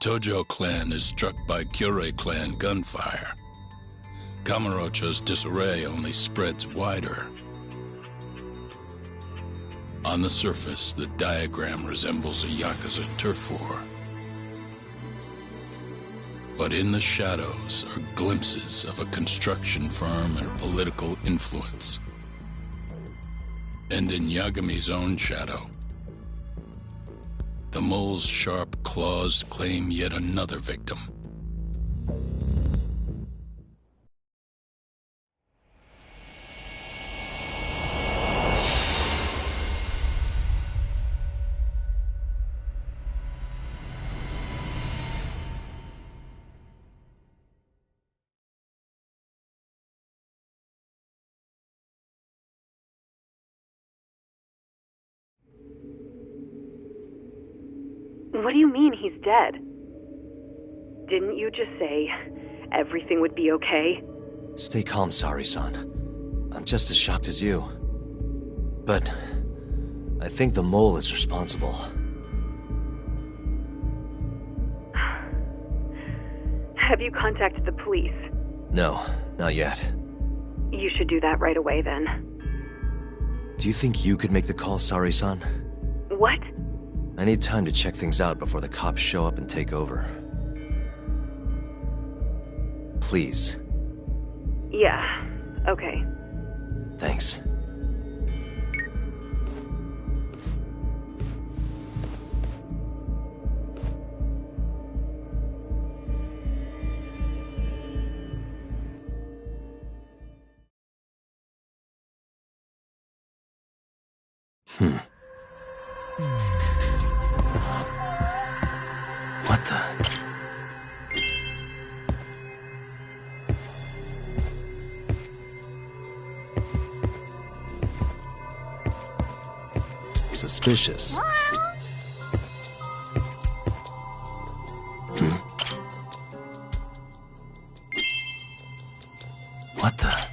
Tojo clan is struck by Kyorei clan gunfire. Kamurocho's disarray only spreads wider. On the surface, the diagram resembles a Yakuza turf war. But in the shadows are glimpses of a construction firm and political influence. And in Yagami's own shadow, the mole's sharp claws claim yet another victim. What do you mean he's dead? Didn't you just say everything would be okay? Stay calm, Sari-san. I'm just as shocked as you. But I think the mole is responsible. Have you contacted the police? No, not yet. You should do that right away then. Do you think you could make the call, Sari-san? What? I need time to check things out before the cops show up and take over. Please. Yeah, okay. Thanks. What the? Suspicious. What the?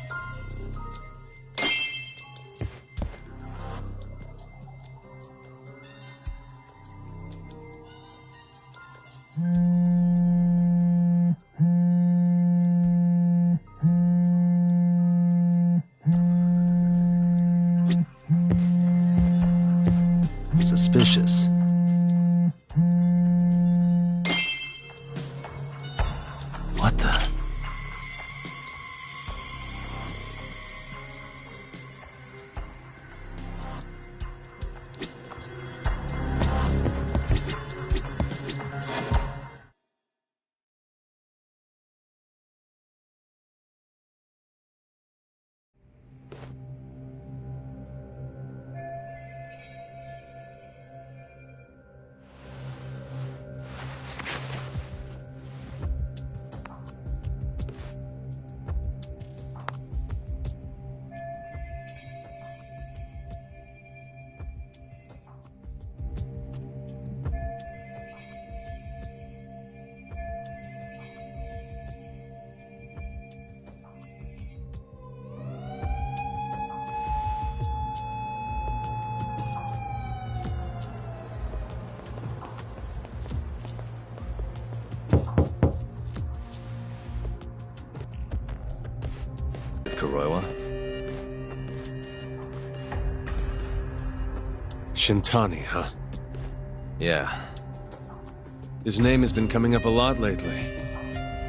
Suspicious. What the? Kuroiwa? Shintani, huh? Yeah. His name has been coming up a lot lately.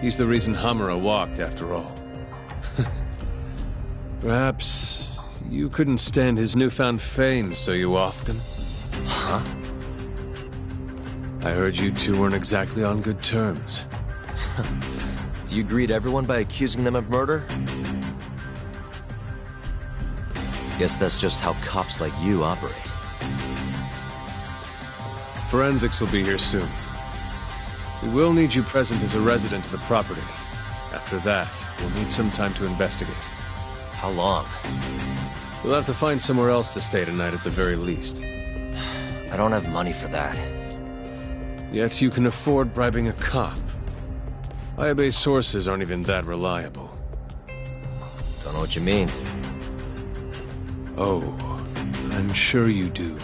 He's the reason Hamura walked, after all. Perhaps you couldn't stand his newfound fame so you often? Huh? I heard you two weren't exactly on good terms. Do you greet everyone by accusing them of murder? Guess that's just how cops like you operate. Forensics will be here soon. We will need you present as a resident of the property. After that, we'll need some time to investigate. How long? We'll have to find somewhere else to stay tonight at the very least. I don't have money for that. Yet you can afford bribing a cop. Ayabe's sources aren't even that reliable. Don't know what you mean. Oh, I'm sure you do.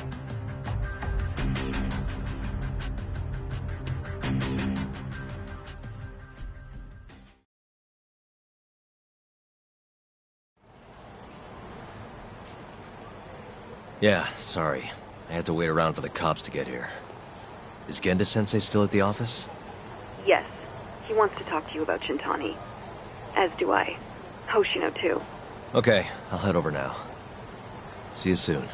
Yeah, sorry. I had to wait around for the cops to get here. Is Genda-sensei still at the office? Yes. He wants to talk to you about Shintani. As do I. Hoshino, too. Okay, I'll head over now. See you soon.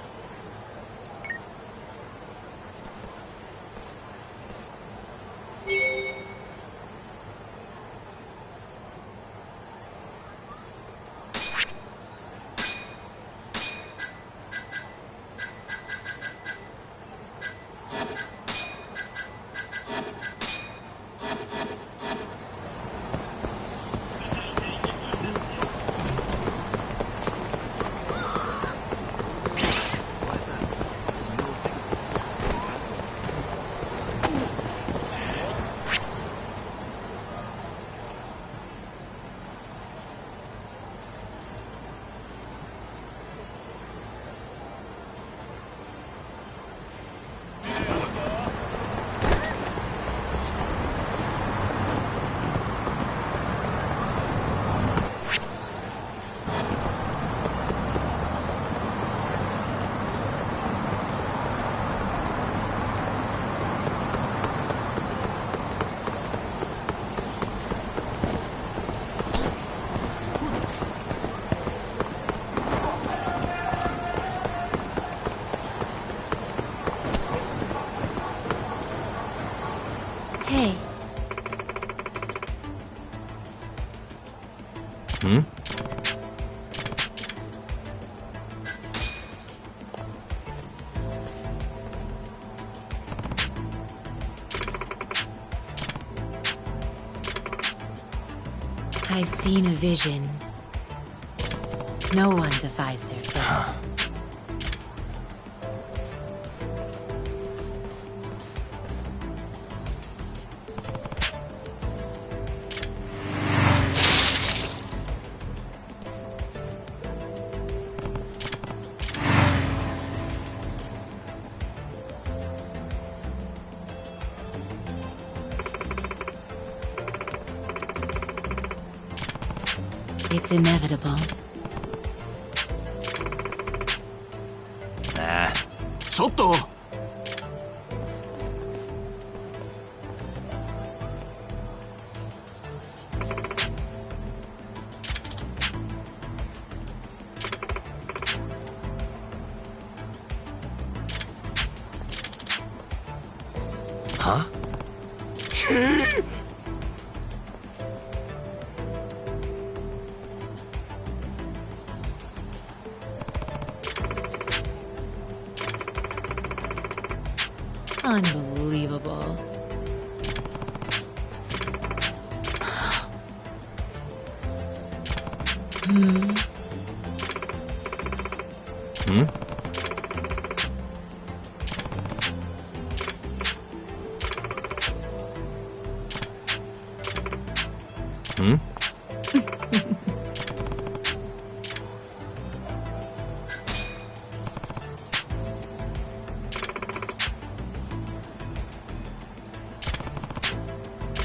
Hey. Hmm? I've seen a vision. No one defies their fate. It's inevitable. Nah. ちょっと Huh? Unbelievable. Hmm? Hmm? Hmm?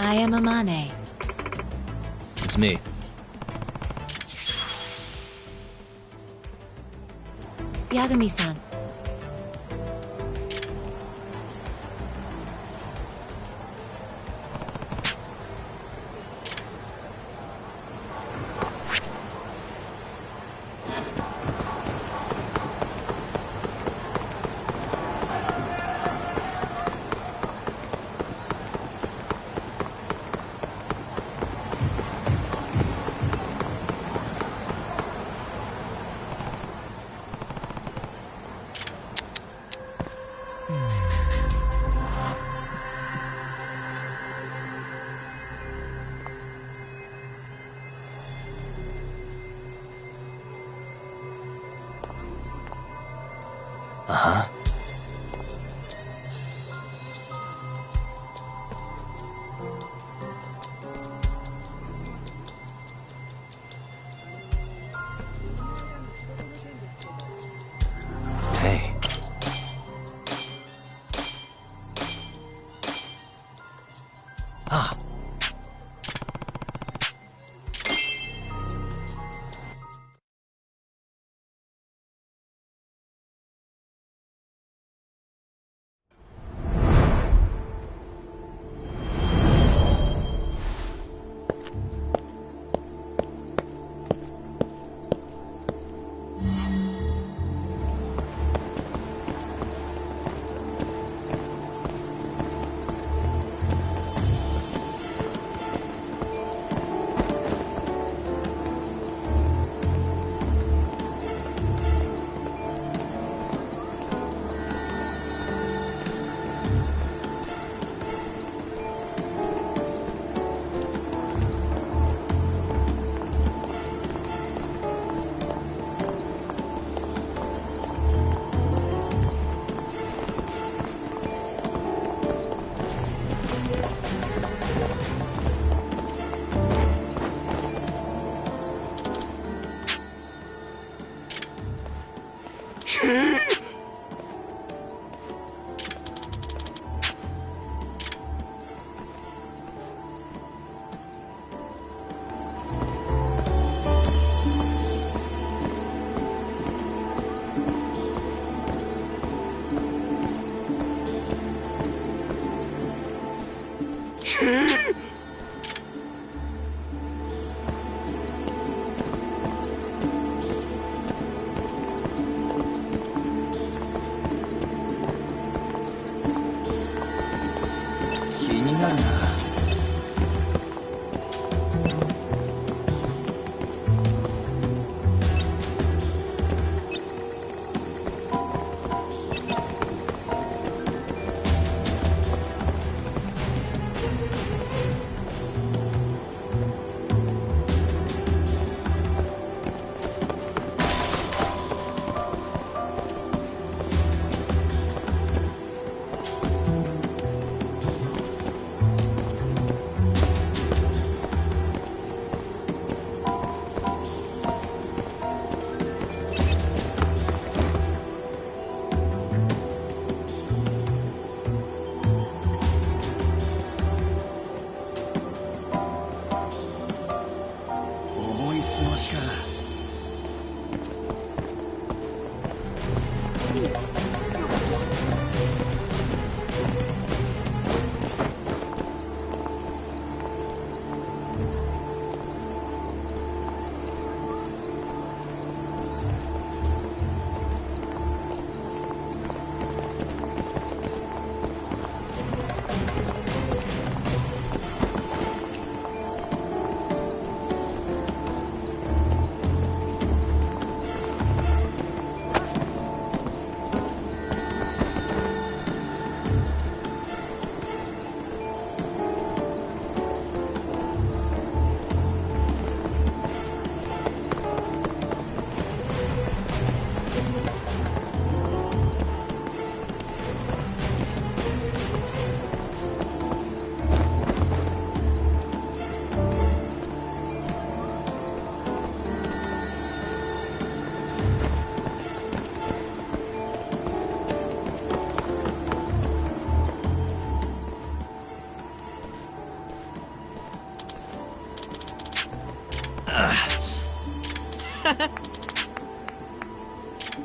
I am Amane. It's me. Yagami-san.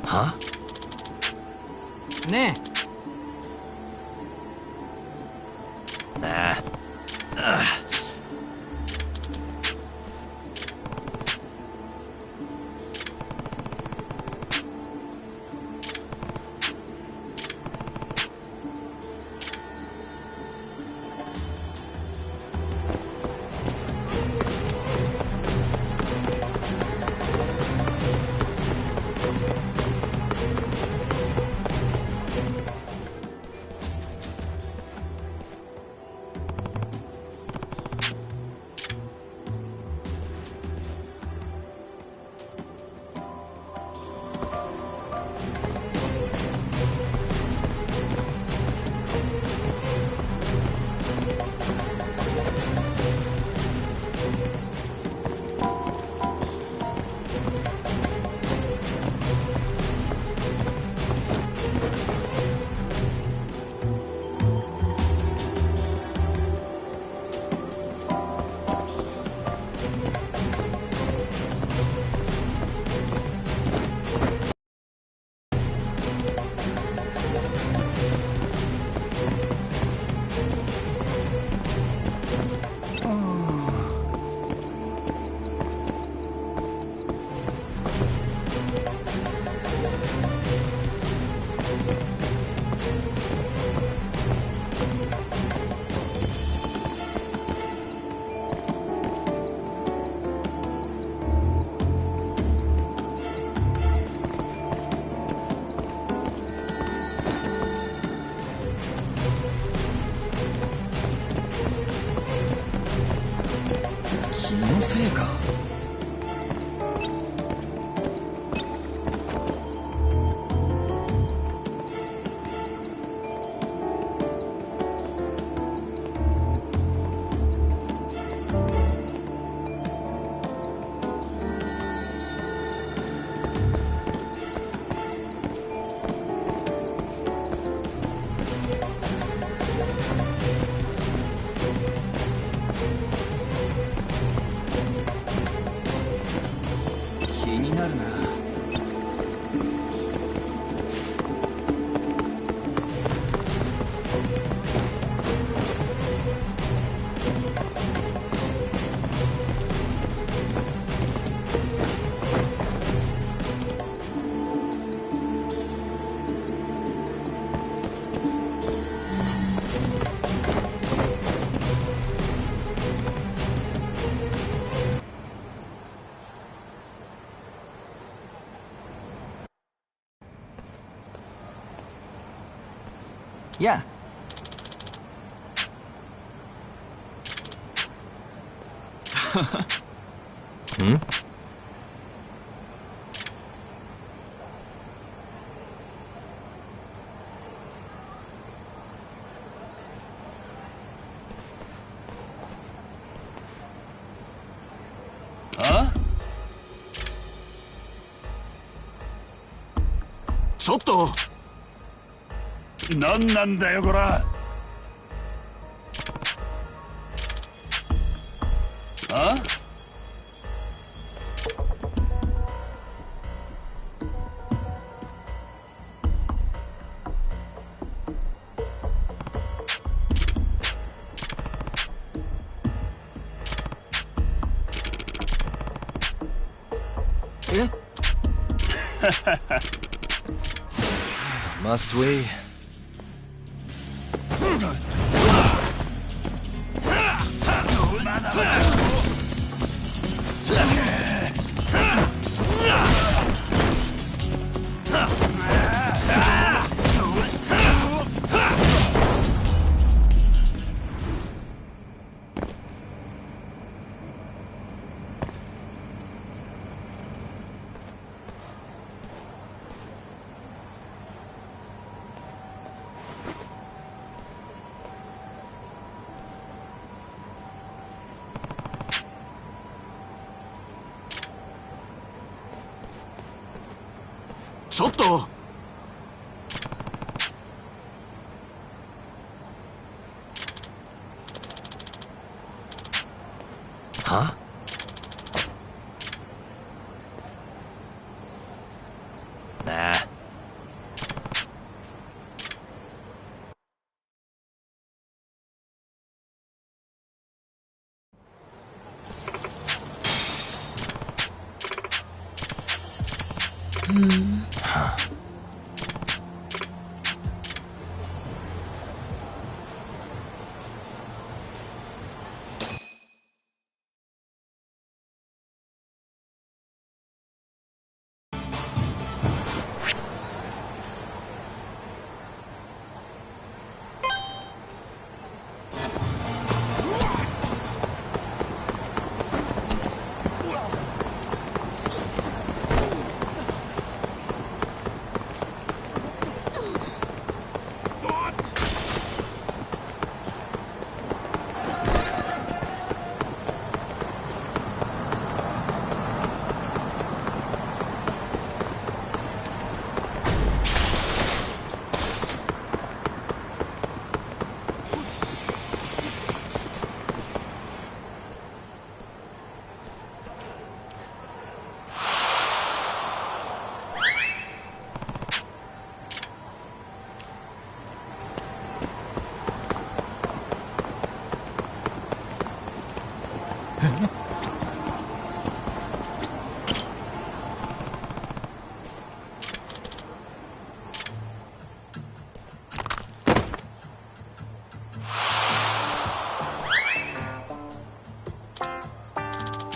Huh? ね Nah. Ugh. せいか。気になるな。Yeah. ん？あ？ちょっと。何なんだよこら。あ？えMust we?ちょっと。Huh?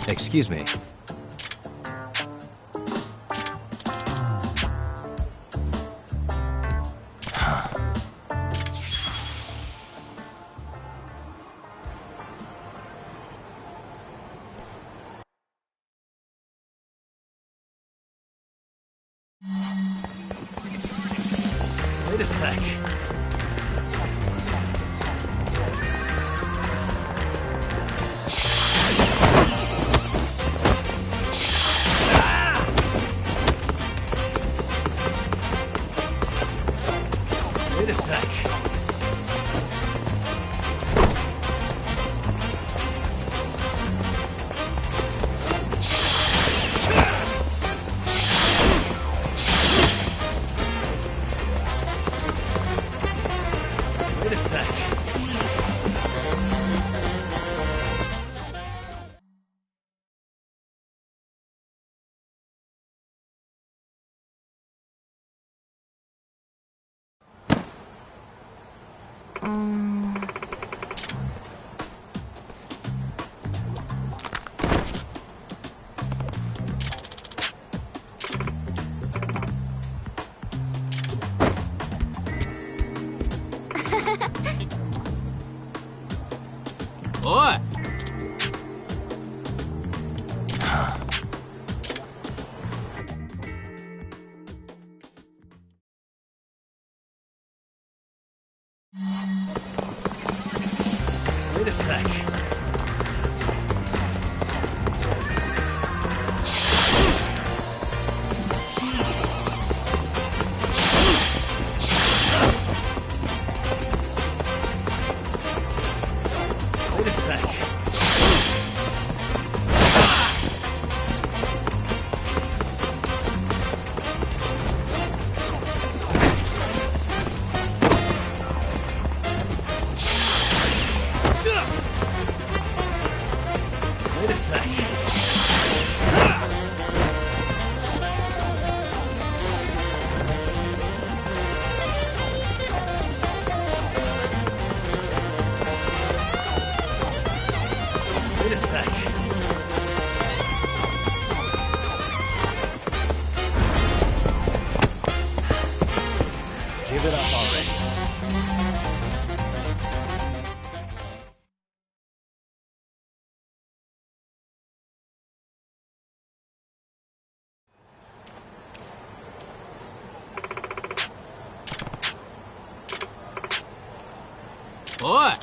Excuse me. Wait a sec. Wait a sec. Wait a sec. Oi! Wait a sec. Wait a sec. Wait a sec. Wait a sec. Give it up already. Oi!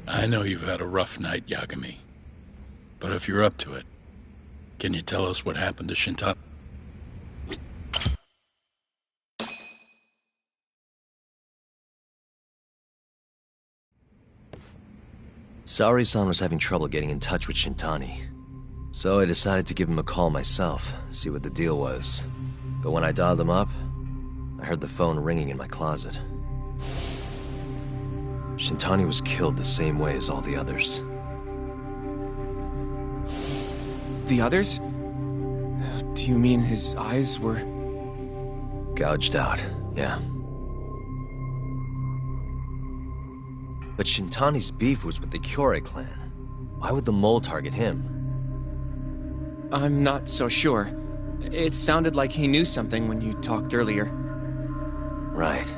I know you've had a rough night, Yagami. But if you're up to it, can you tell us what happened to Shintani? Saori-san was having trouble getting in touch with Shintani. So I decided to give him a call myself, see what the deal was. But when I dialed him up, I heard the phone ringing in my closet. Shintani was killed the same way as all the others. The others? Do you mean his eyes were... Gouged out, yeah. But Shintani's beef was with the Kyorei clan. Why would the mole target him? I'm not so sure. It sounded like he knew something when you talked earlier. Right.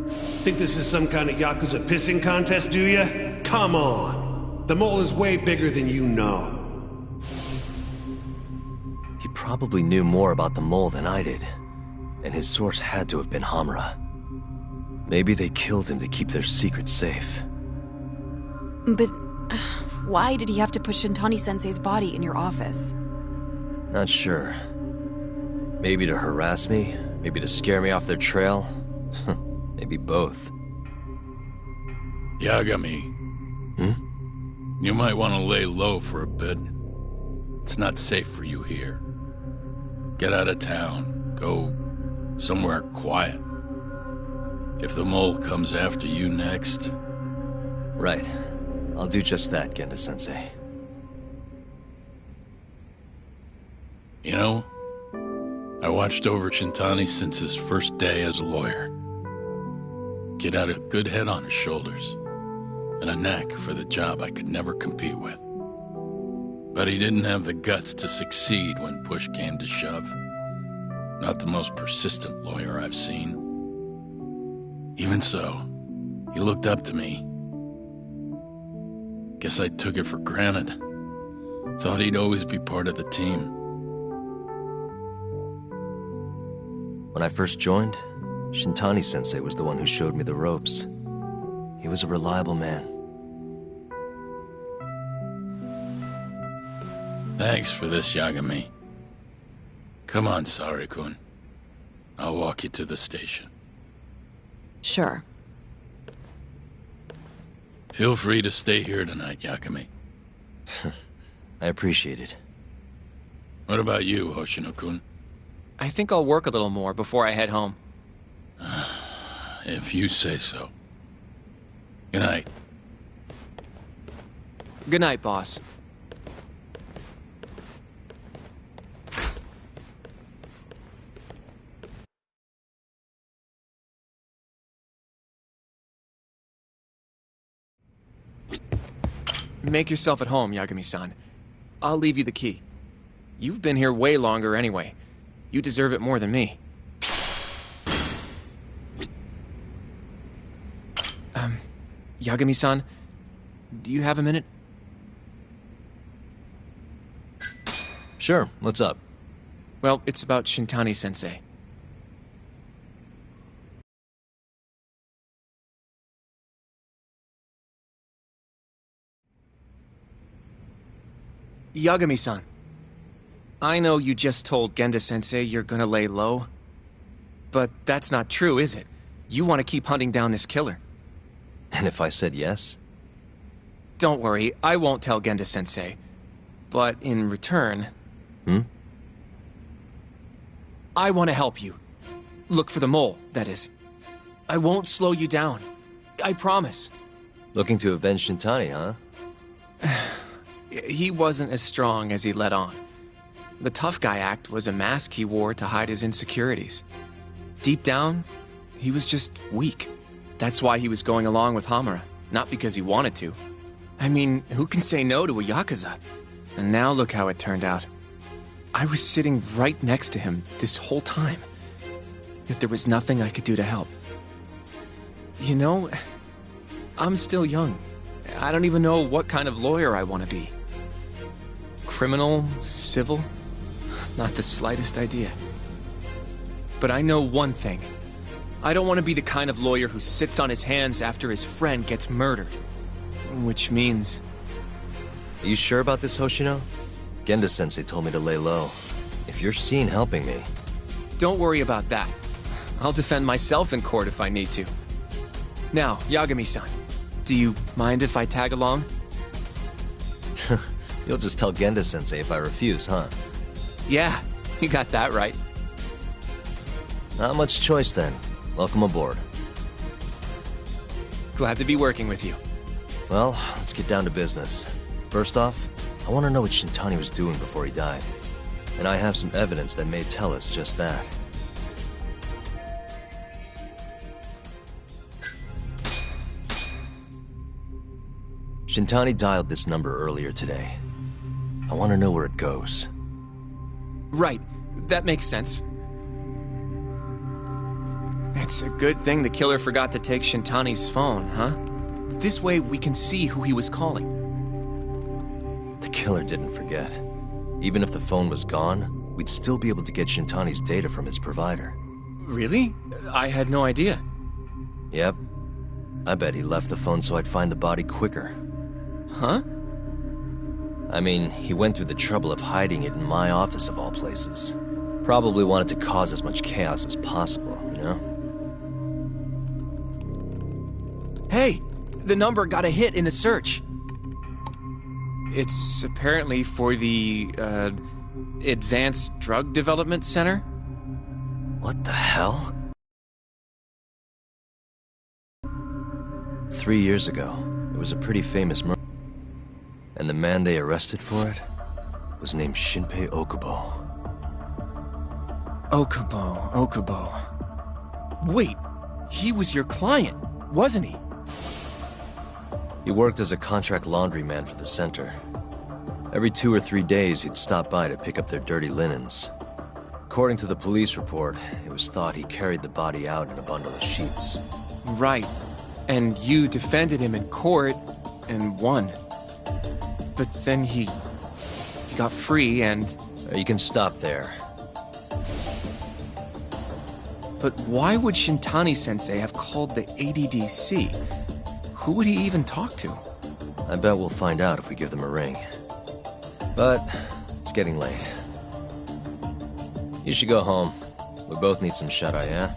Think this is some kind of Yakuza pissing contest, do ya? Come on! The mole is way bigger than you know. He probably knew more about the mole than I did. And his source had to have been Hamura. Maybe they killed him to keep their secret safe. But why did he have to put Shintani-sensei's body in your office? Not sure. Maybe to harass me, maybe to scare me off their trail. Maybe both. Yagami. You might want to lay low for a bit. It's not safe for you here. Get out of town. Go somewhere quiet. If the mole comes after you next... Right. I'll do just that, Genda-sensei. You know, I watched over Shintani since his first day as a lawyer. Kid had a good head on his shoulders, and a knack for the job I could never compete with. But he didn't have the guts to succeed when push came to shove. Not the most persistent lawyer I've seen. Even so, he looked up to me. Guess I took it for granted. Thought he'd always be part of the team. When I first joined, Shintani-sensei was the one who showed me the ropes. He was a reliable man. Thanks for this, Yagami. Come on, Sari-kun. I'll walk you to the station. Sure. Feel free to stay here tonight, Yagami. I appreciate it. What about you, Hoshino-kun? I think I'll work a little more before I head home. If you say so. Good night. Good night, boss. Make yourself at home, Yagami-san. I'll leave you the key. You've been here way longer anyway. You deserve it more than me. Yagami-san, do you have a minute? Sure, what's up? Well, it's about Shintani-sensei. Yagami-san, I know you just told Genda-sensei you're gonna lay low, but that's not true, is it? You want to keep hunting down this killer. And if I said yes? Don't worry, I won't tell Genda-sensei. But in return... I want to help you. Look for the mole, that is. I won't slow you down. I promise. Looking to avenge Shintani, huh? He wasn't as strong as he let on. The tough guy act was a mask he wore to hide his insecurities. Deep down, he was just weak. That's why he was going along with Hamura, not because he wanted to. I mean, who can say no to a Yakuza? And now look how it turned out. I was sitting right next to him this whole time, yet there was nothing I could do to help. You know, I'm still young. I don't even know what kind of lawyer I want to be. Criminal? Civil? Not the slightest idea. But I know one thing. I don't want to be the kind of lawyer who sits on his hands after his friend gets murdered. Which means... Are you sure about this, Hoshino? Genda-sensei told me to lay low. If you're seen helping me... Don't worry about that. I'll defend myself in court if I need to. Now, Yagami-san, do you mind if I tag along? You'll just tell Genda-sensei if I refuse, huh? Yeah, you got that right. Not much choice then. Welcome aboard. Glad to be working with you. Well, let's get down to business. First off, I want to know what Shintani was doing before he died. And I have some evidence that may tell us just that. Shintani dialed this number earlier today. I want to know where it goes. Right, that makes sense. It's a good thing the killer forgot to take Shintani's phone, huh? This way we can see who he was calling. The killer didn't forget. Even if the phone was gone, we'd still be able to get Shintani's data from his provider. Really? I had no idea. Yep. I bet he left the phone so I'd find the body quicker. Huh? I mean, he went through the trouble of hiding it in my office of all places. Probably wanted to cause as much chaos as possible, you know? Hey! The number got a hit in the search. It's apparently for the, Advanced Drug Development Center? What the hell? 3 years ago, it was a pretty famous murder. And the man they arrested for it was named Shinpei Okubo. Okubo. Wait, he was your client, wasn't he? He worked as a contract laundryman for the center. Every 2 or 3 days, he'd stop by to pick up their dirty linens. According to the police report, it was thought he carried the body out in a bundle of sheets. Right. And you defended him in court and won. But then he got free and... You can stop there. But why would Shintani-sensei have called the ADDC? Who would he even talk to? I bet we'll find out if we give them a ring. But it's getting late. You should go home. We both need some shut-eye, yeah?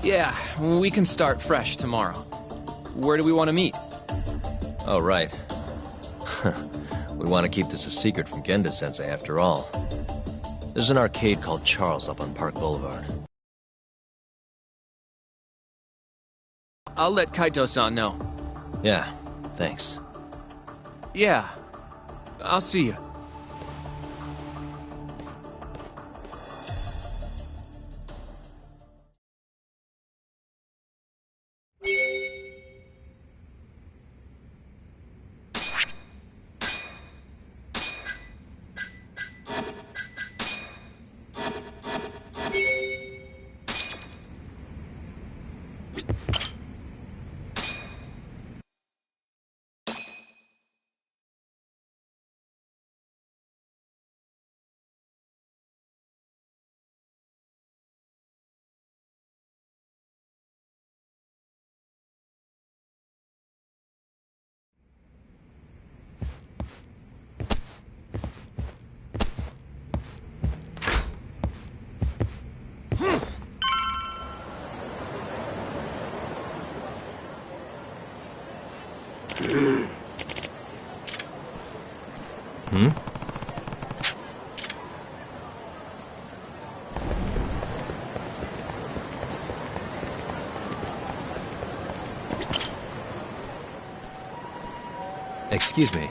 Yeah, we can start fresh tomorrow. Where do we want to meet? Oh, right. We want to keep this a secret from Genda-sensei after all. There's an arcade called Charles up on Park Boulevard. I'll let Kaito-san know. Yeah, thanks. Yeah, I'll see you. Excuse me.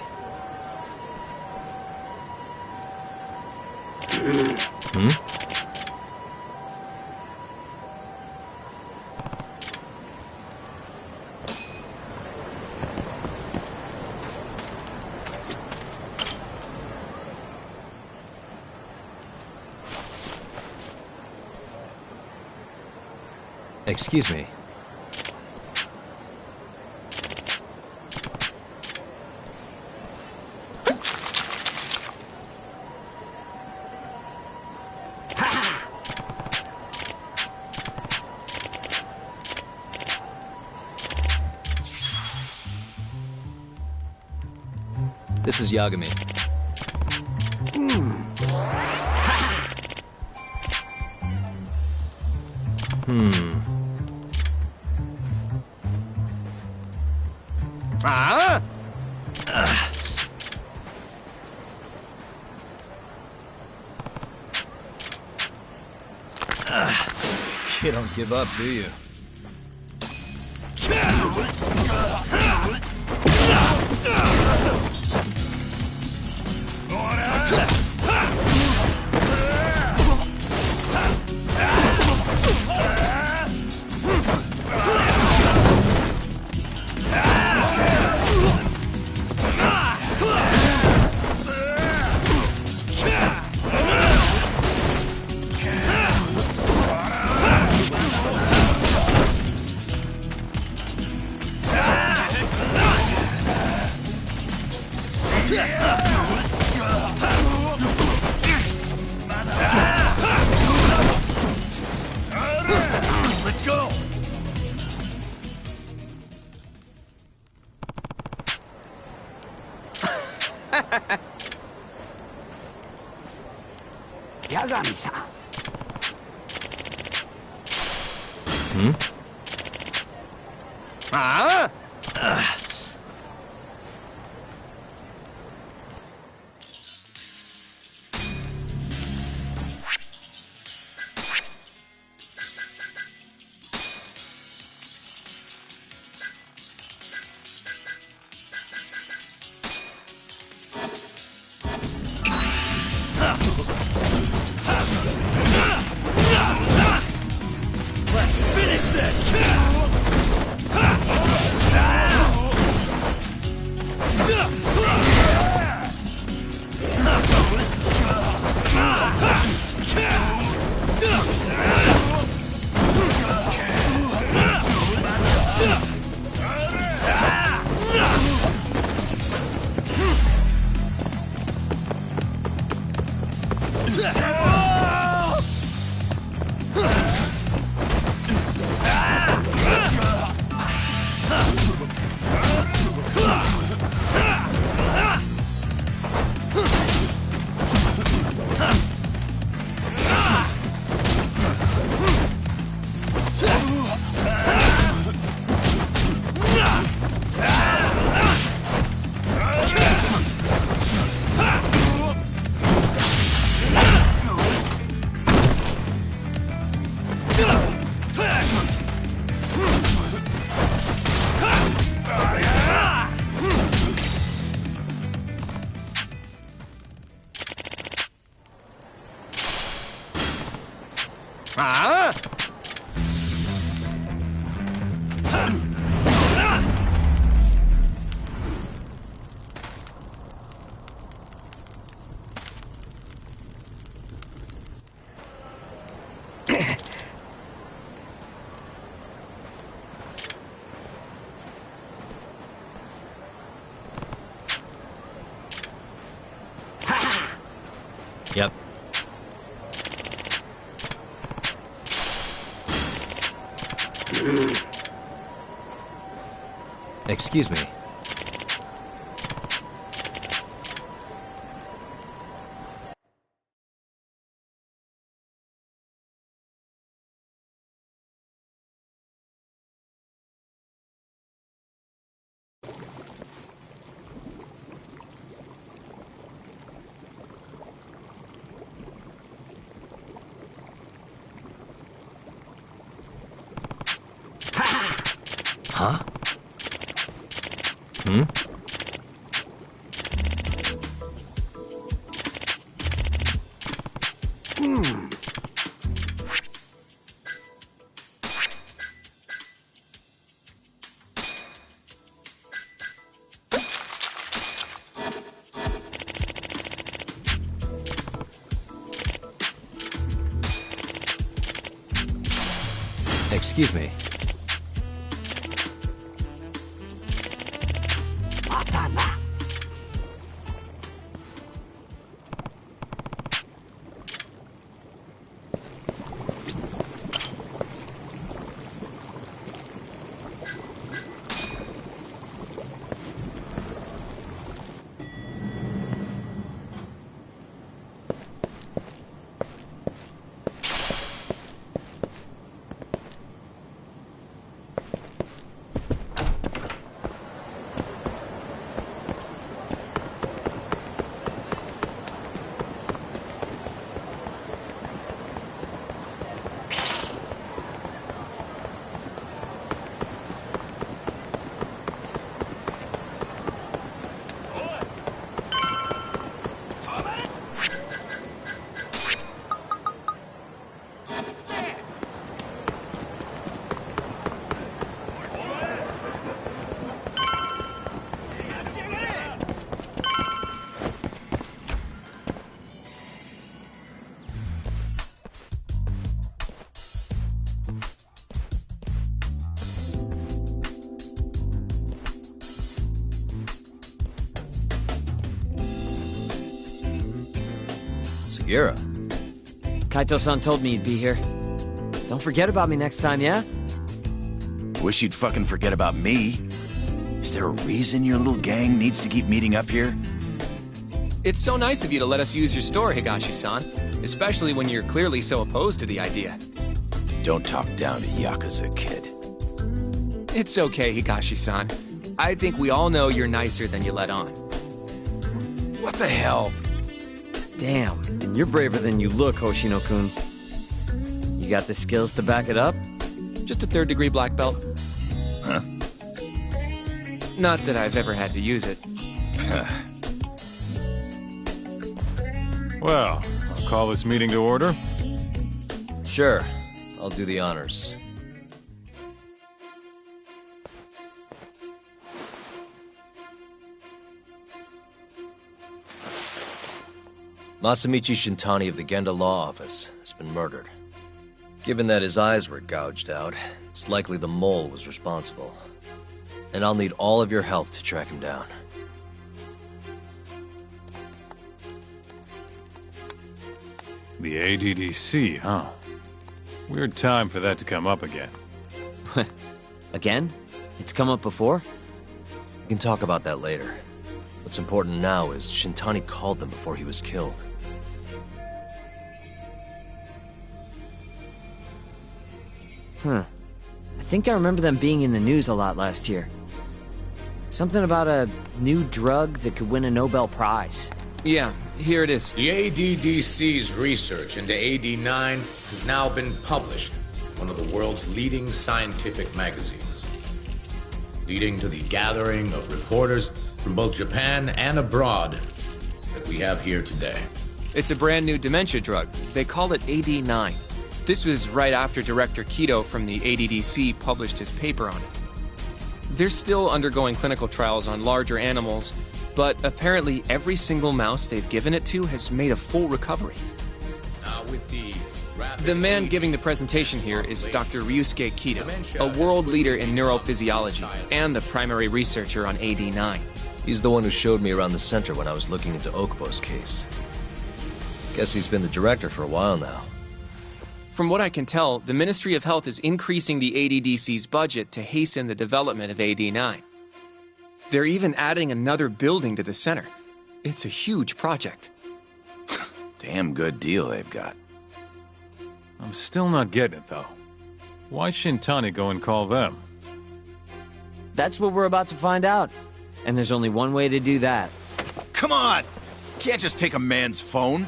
Excuse me. This is Yagami. You don't give up, do you? Let go! Yagami-san. Let's finish this! Yep. Excuse me. Huh? Excuse me. Gira. Kaito-san told me you'd be here. Don't forget about me next time, yeah? Wish you'd fucking forget about me. Is there a reason your little gang needs to keep meeting up here? It's so nice of you to let us use your store, Higashi-san. Especially when you're clearly so opposed to the idea. Don't talk down to Yakuza, kid. It's okay, Higashi-san. I think we all know you're nicer than you let on. What the hell? Damn, and you're braver than you look, Hoshino-kun. You got the skills to back it up? Just a third-degree black belt. Huh? Not that I've ever had to use it. Well, I'll call this meeting to order. Sure, I'll do the honors. Masamichi Shintani of the Genda Law Office has been murdered. Given that his eyes were gouged out, it's likely the mole was responsible. And I'll need all of your help to track him down. The ADDC, huh? Weird time for that to come up again. Again? It's come up before? We can talk about that later. What's important now is Shintani called them before he was killed. I think I remember them being in the news a lot last year. Something about a new drug that could win a Nobel Prize. Yeah, here it is. The ADDC's research into AD9 has now been published in one of the world's leading scientific magazines, leading to the gathering of reporters from both Japan and abroad that we have here today. It's a brand new dementia drug. They call it AD9. This was right after Director Kido from the ADDC published his paper on it. They're still undergoing clinical trials on larger animals, but apparently every single mouse they've given it to has made a full recovery. Now with the man giving the presentation here is Dr. Ryusuke Kido, a world leader in neurophysiology and the primary researcher on AD9. He's the one who showed me around the center when I was looking into Okubo's case. Guess he's been the director for a while now. From what I can tell, the Ministry of Health is increasing the ADDC's budget to hasten the development of AD9. They're even adding another building to the center. It's a huge project. Damn good deal they've got. I'm still not getting it, though. Why Shintani go and call them? That's what we're about to find out. And there's only one way to do that. Come on! Can't just take a man's phone.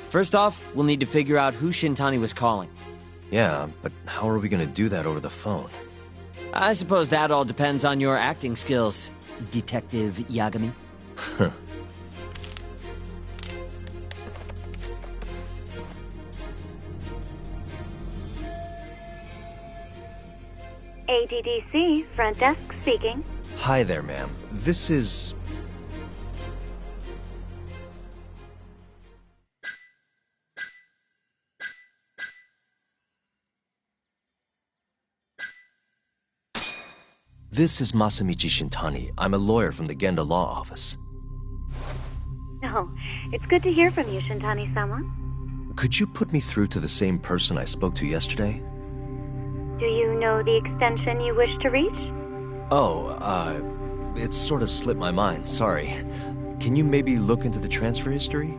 First off, we'll need to figure out who Shintani was calling. Yeah, but how are we gonna do that over the phone? I suppose that all depends on your acting skills, Detective Yagami. ADDC, front desk speaking. Hi there, ma'am. This is... This is Masamichi Shintani. I'm a lawyer from the Genda Law Office. Oh, it's good to hear from you, Shintani-sama. Could you put me through to the same person I spoke to yesterday? Do you know the extension you wish to reach? It sort of slipped my mind, sorry. Can you maybe look into the transfer history?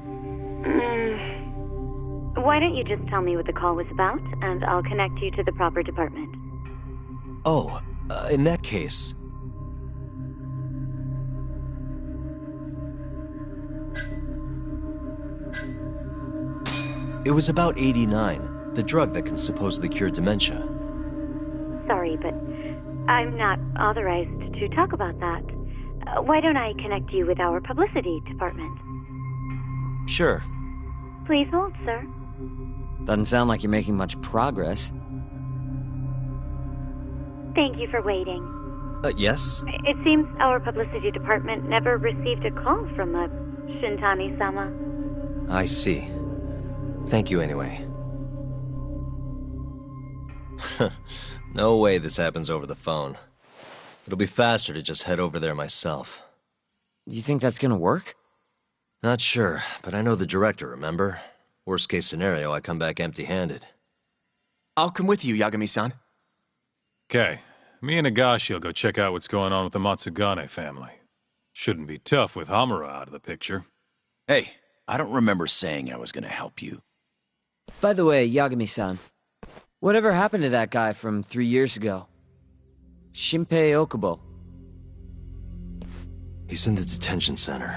Why don't you just tell me what the call was about, and I'll connect you to the proper department. Oh, in that case... It was about 89, the drug that can supposedly cure dementia. Sorry, but I'm not authorized to talk about that. Why don't I connect you with our publicity department? Sure. Please hold, sir. Doesn't sound like you're making much progress. Thank you for waiting. Yes? It seems our publicity department never received a call from a Shintani-sama. I see. Thank you anyway. No way this happens over the phone. It'll be faster to just head over there myself. You think that's gonna work? Not sure, but I know the director, remember? Worst case scenario, I come back empty-handed. I'll come with you, Yagami-san. Okay. Me and Nagashi will go check out what's going on with the Matsugane family. Shouldn't be tough with Hamura out of the picture. Hey, I don't remember saying I was gonna help you. By the way, Yagami-san, whatever happened to that guy from 3 years ago? Shinpei Okubo. He's in the detention center.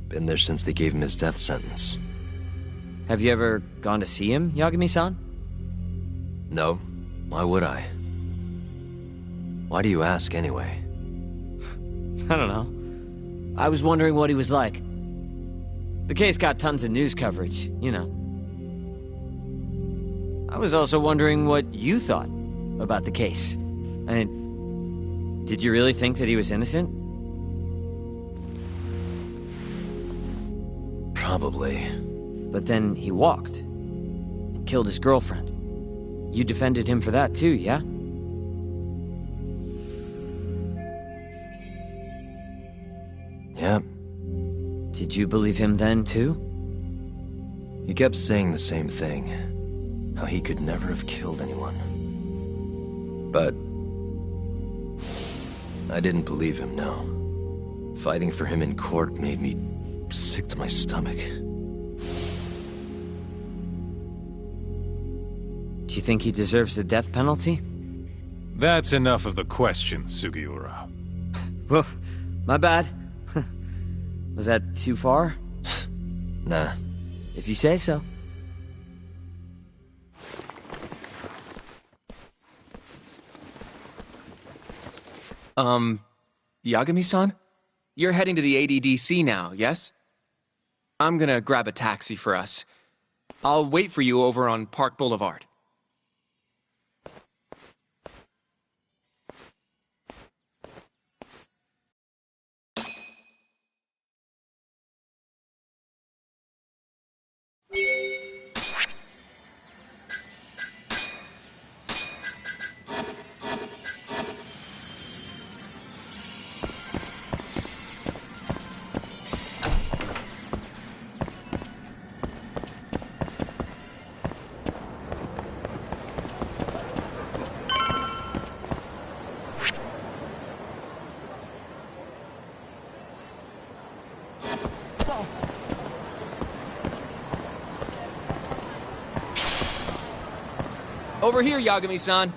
Been there since they gave him his death sentence. Have you ever gone to see him, Yagami-san? No. Why would I? Why do you ask anyway? I don't know. I was wondering what he was like. The case got tons of news coverage, you know. I was also wondering what you thought about the case. I mean, did you really think that he was innocent? Probably. But then he walked. And killed his girlfriend. You defended him for that too, yeah? Yeah. Did you believe him then too? He kept saying the same thing. How he could never have killed anyone. But I didn't believe him, no. Fighting for him in court made me sick to my stomach. Do you think he deserves the death penalty? That's enough of the question, Sugiura. Well, my bad. Was that too far? Nah. If you say so. Yagami-san? You're heading to the ADDC now, yes? I'm gonna grab a taxi for us. I'll wait for you over on Park Boulevard. Over here, Yagami-san.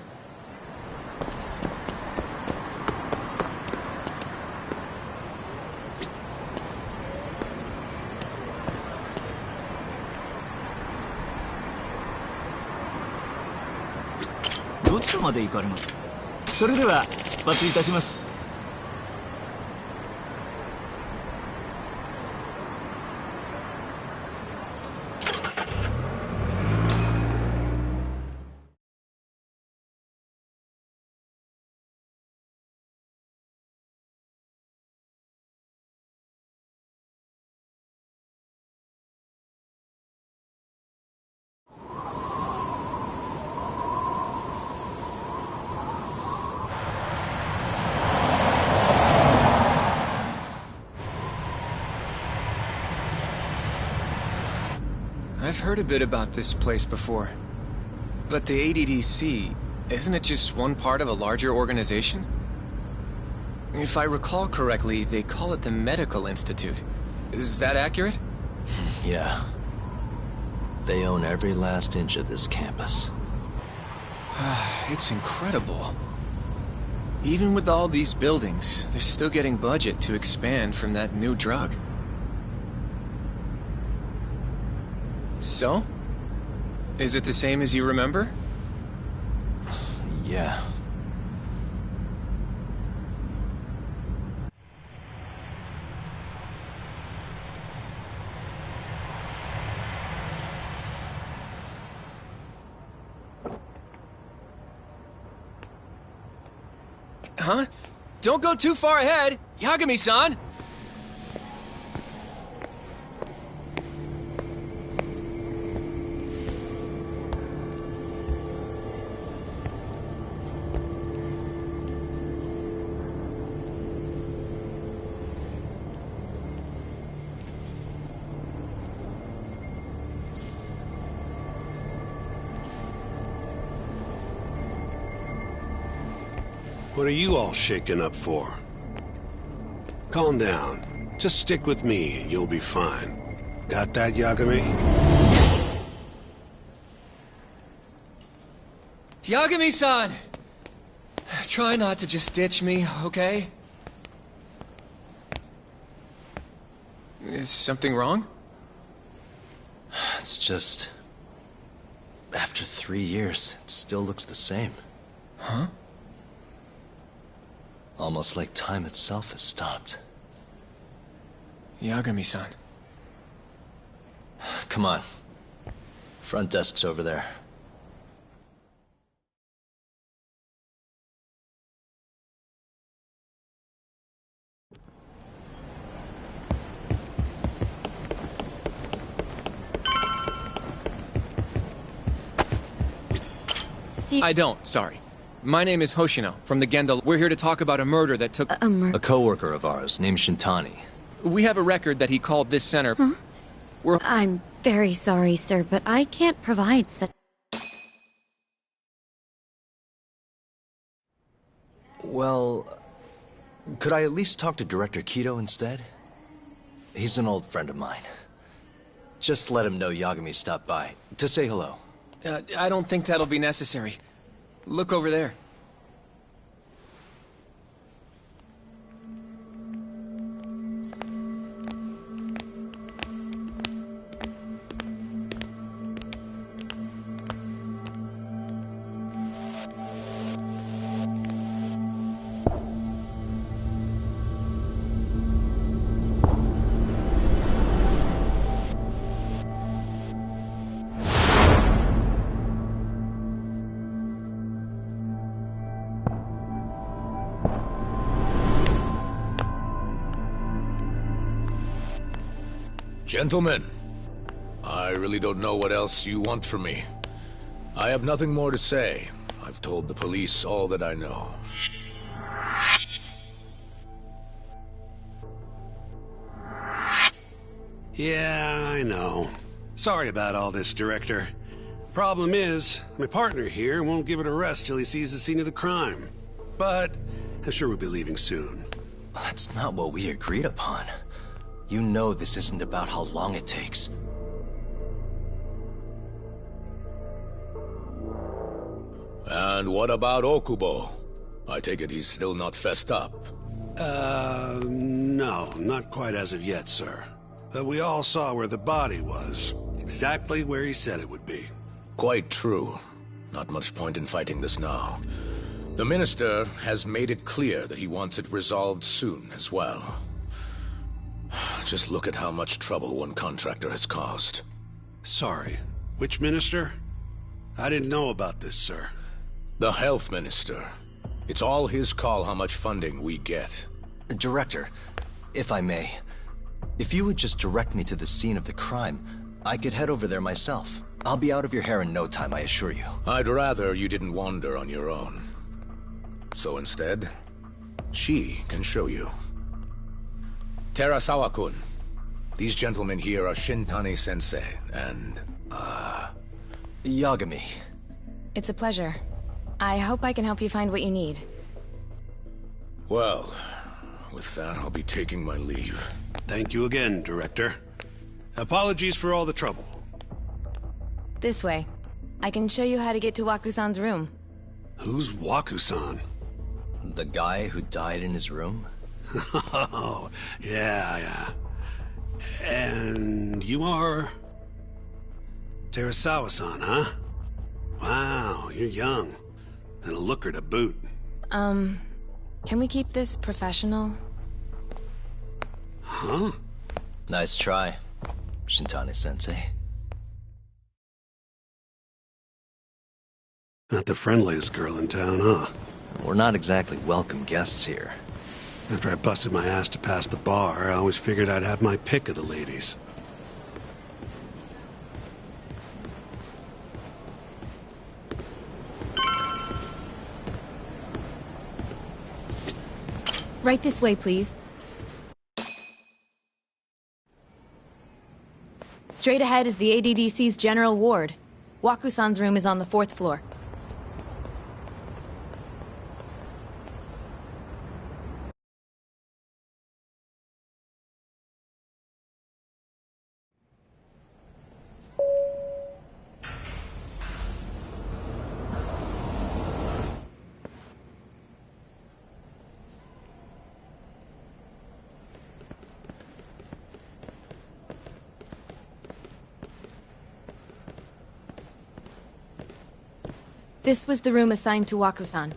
I've heard a bit about this place before. But the ADDC, isn't it just one part of a larger organization? If I recall correctly, they call it the Medical Institute. Is that accurate? Yeah. They own every last inch of this campus. It's incredible. Even with all these buildings, they're still getting budget to expand from that new drug. So? Is it the same as you remember? Yeah. Huh? Don't go too far ahead, Yagami-san! What are you all shaken up for? Calm down. Just stick with me and you'll be fine. Got that, Yagami? Yagami-san! Try not to just ditch me, okay? Is something wrong? It's just... After 3 years, it still looks the same. Huh? Almost like time itself has stopped. Yagami-san. Come on. Front desk's over there. I don't, sorry. My name is Hoshino, from the Genda. We're here to talk about a murder that took... A co-worker of ours, named Shintani. We have a record that he called this center... Huh? We're... I'm very sorry, sir, but I can't provide such... Well... Could I at least talk to Director Kido instead? He's an old friend of mine. Just let him know Yagami stopped by, to say hello. I don't think that'll be necessary. Look over there. Gentlemen, I really don't know what else you want from me. I have nothing more to say. I've told the police all that I know. Yeah, I know. Sorry about all this, Director. Problem is, my partner here won't give it a rest till he sees the scene of the crime. But I'm sure we'll be leaving soon. That's not what we agreed upon. You know this isn't about how long it takes. And what about Okubo? I take it he's still not fessed up. No, not quite as of yet, sir. But we all saw where the body was. Exactly where he said it would be. Quite true. Not much point in fighting this now. The Minister has made it clear that he wants it resolved soon as well. Just look at how much trouble one contractor has caused. Sorry, which minister? I didn't know about this, sir. The Health Minister. It's all his call how much funding we get. Director, if I may, if you would just direct me to the scene of the crime, I could head over there myself. I'll be out of your hair in no time, I assure you. I'd rather you didn't wander on your own. So instead, she can show you. Terasawa-kun, these gentlemen here are Shintani-sensei and, Yagami. It's a pleasure. I hope I can help you find what you need. Well, with that, I'll be taking my leave. Thank you again, Director. Apologies for all the trouble. This way. I can show you how to get to Waku-san's room. Who's Waku-san? The guy who died in his room? Oh, yeah. And you are... Terasawa-san, huh? Wow, you're young. And a looker to boot. Can we keep this professional? Huh? Nice try, Shintani-sensei. Not the friendliest girl in town, huh? We're not exactly welcome guests here. After I busted my ass to pass the bar, I always figured I'd have my pick of the ladies. Right this way, please. Straight ahead is the ADDC's general ward. Waku-san's room is on the 4th floor. This was the room assigned to Waku-san.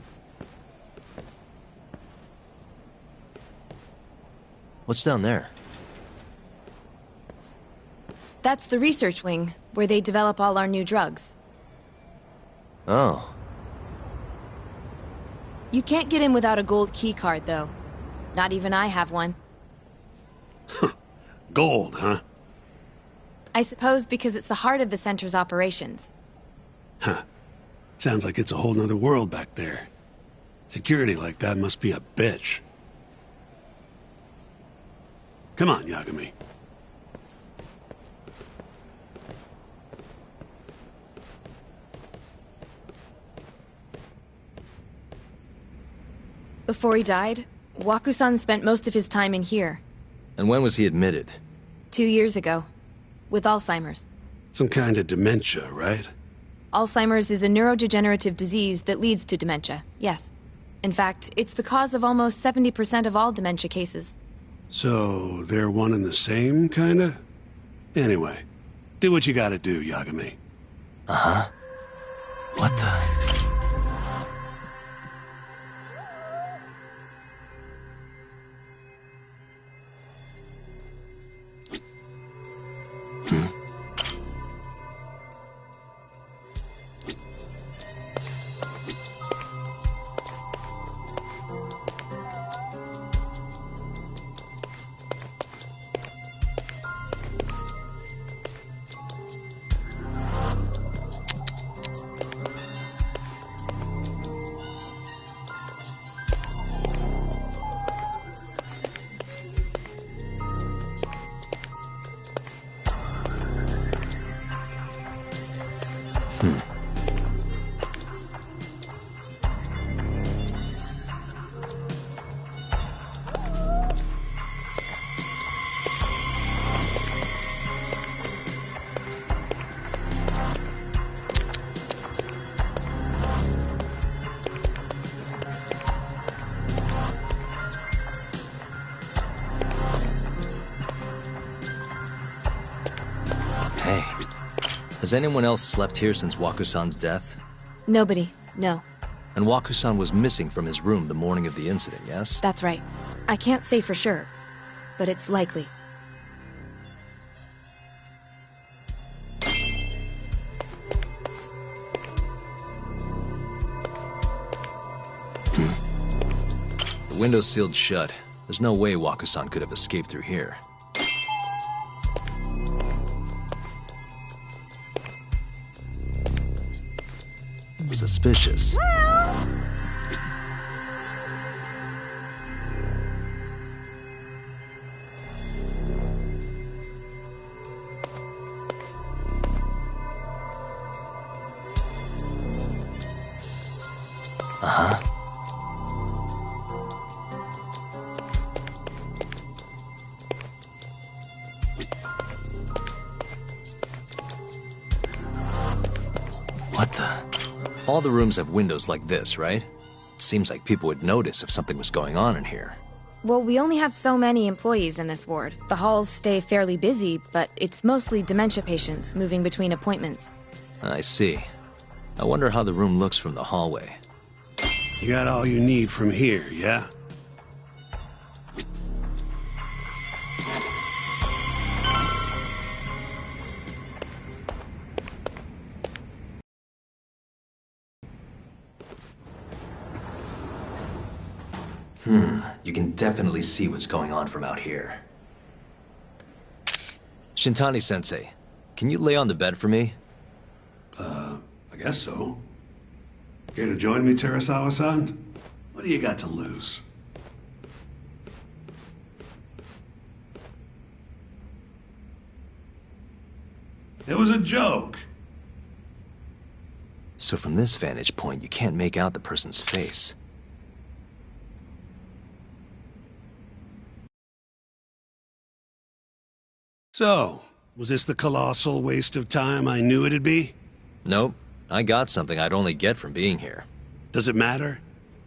What's down there? That's the research wing, where they develop all our new drugs. Oh. You can't get in without a gold key card, though. Not even I have one. Gold, huh? I suppose because it's the heart of the center's operations. Huh. Sounds like it's a whole nother world back there. Security like that must be a bitch. Come on, Yagami. Before he died, Waku-san spent most of his time in here. And when was he admitted? 2 years ago. With Alzheimer's. Some kind of dementia, right? Alzheimer's is a neurodegenerative disease that leads to dementia, yes. In fact, it's the cause of almost 70% of all dementia cases. So, they're one and the same, kinda? Anyway, do what you gotta do, Yagami. Uh-huh. What the... Hey, has anyone else slept here since Waku-san's death? Nobody, no. And Waku-san was missing from his room the morning of the incident, yes? That's right. I can't say for sure, but it's likely. The window's sealed shut. There's no way Waku-san could have escaped through here. Suspicious. Uh-huh. What the? All the rooms have windows like this, right? Seems like people would notice if something was going on in here. Well, we only have so many employees in this ward. The halls stay fairly busy, but it's mostly dementia patients moving between appointments. I see. I wonder how the room looks from the hallway. You got all you need from here, yeah? You can definitely see what's going on from out here. Shintani-sensei, can you lay on the bed for me? I guess so. Care to join me, Terasawa-san? What do you got to lose? It was a joke. So from this vantage point, you can't make out the person's face. So, was this the colossal waste of time I knew it'd be? Nope. I got something I'd only get from being here. Does it matter?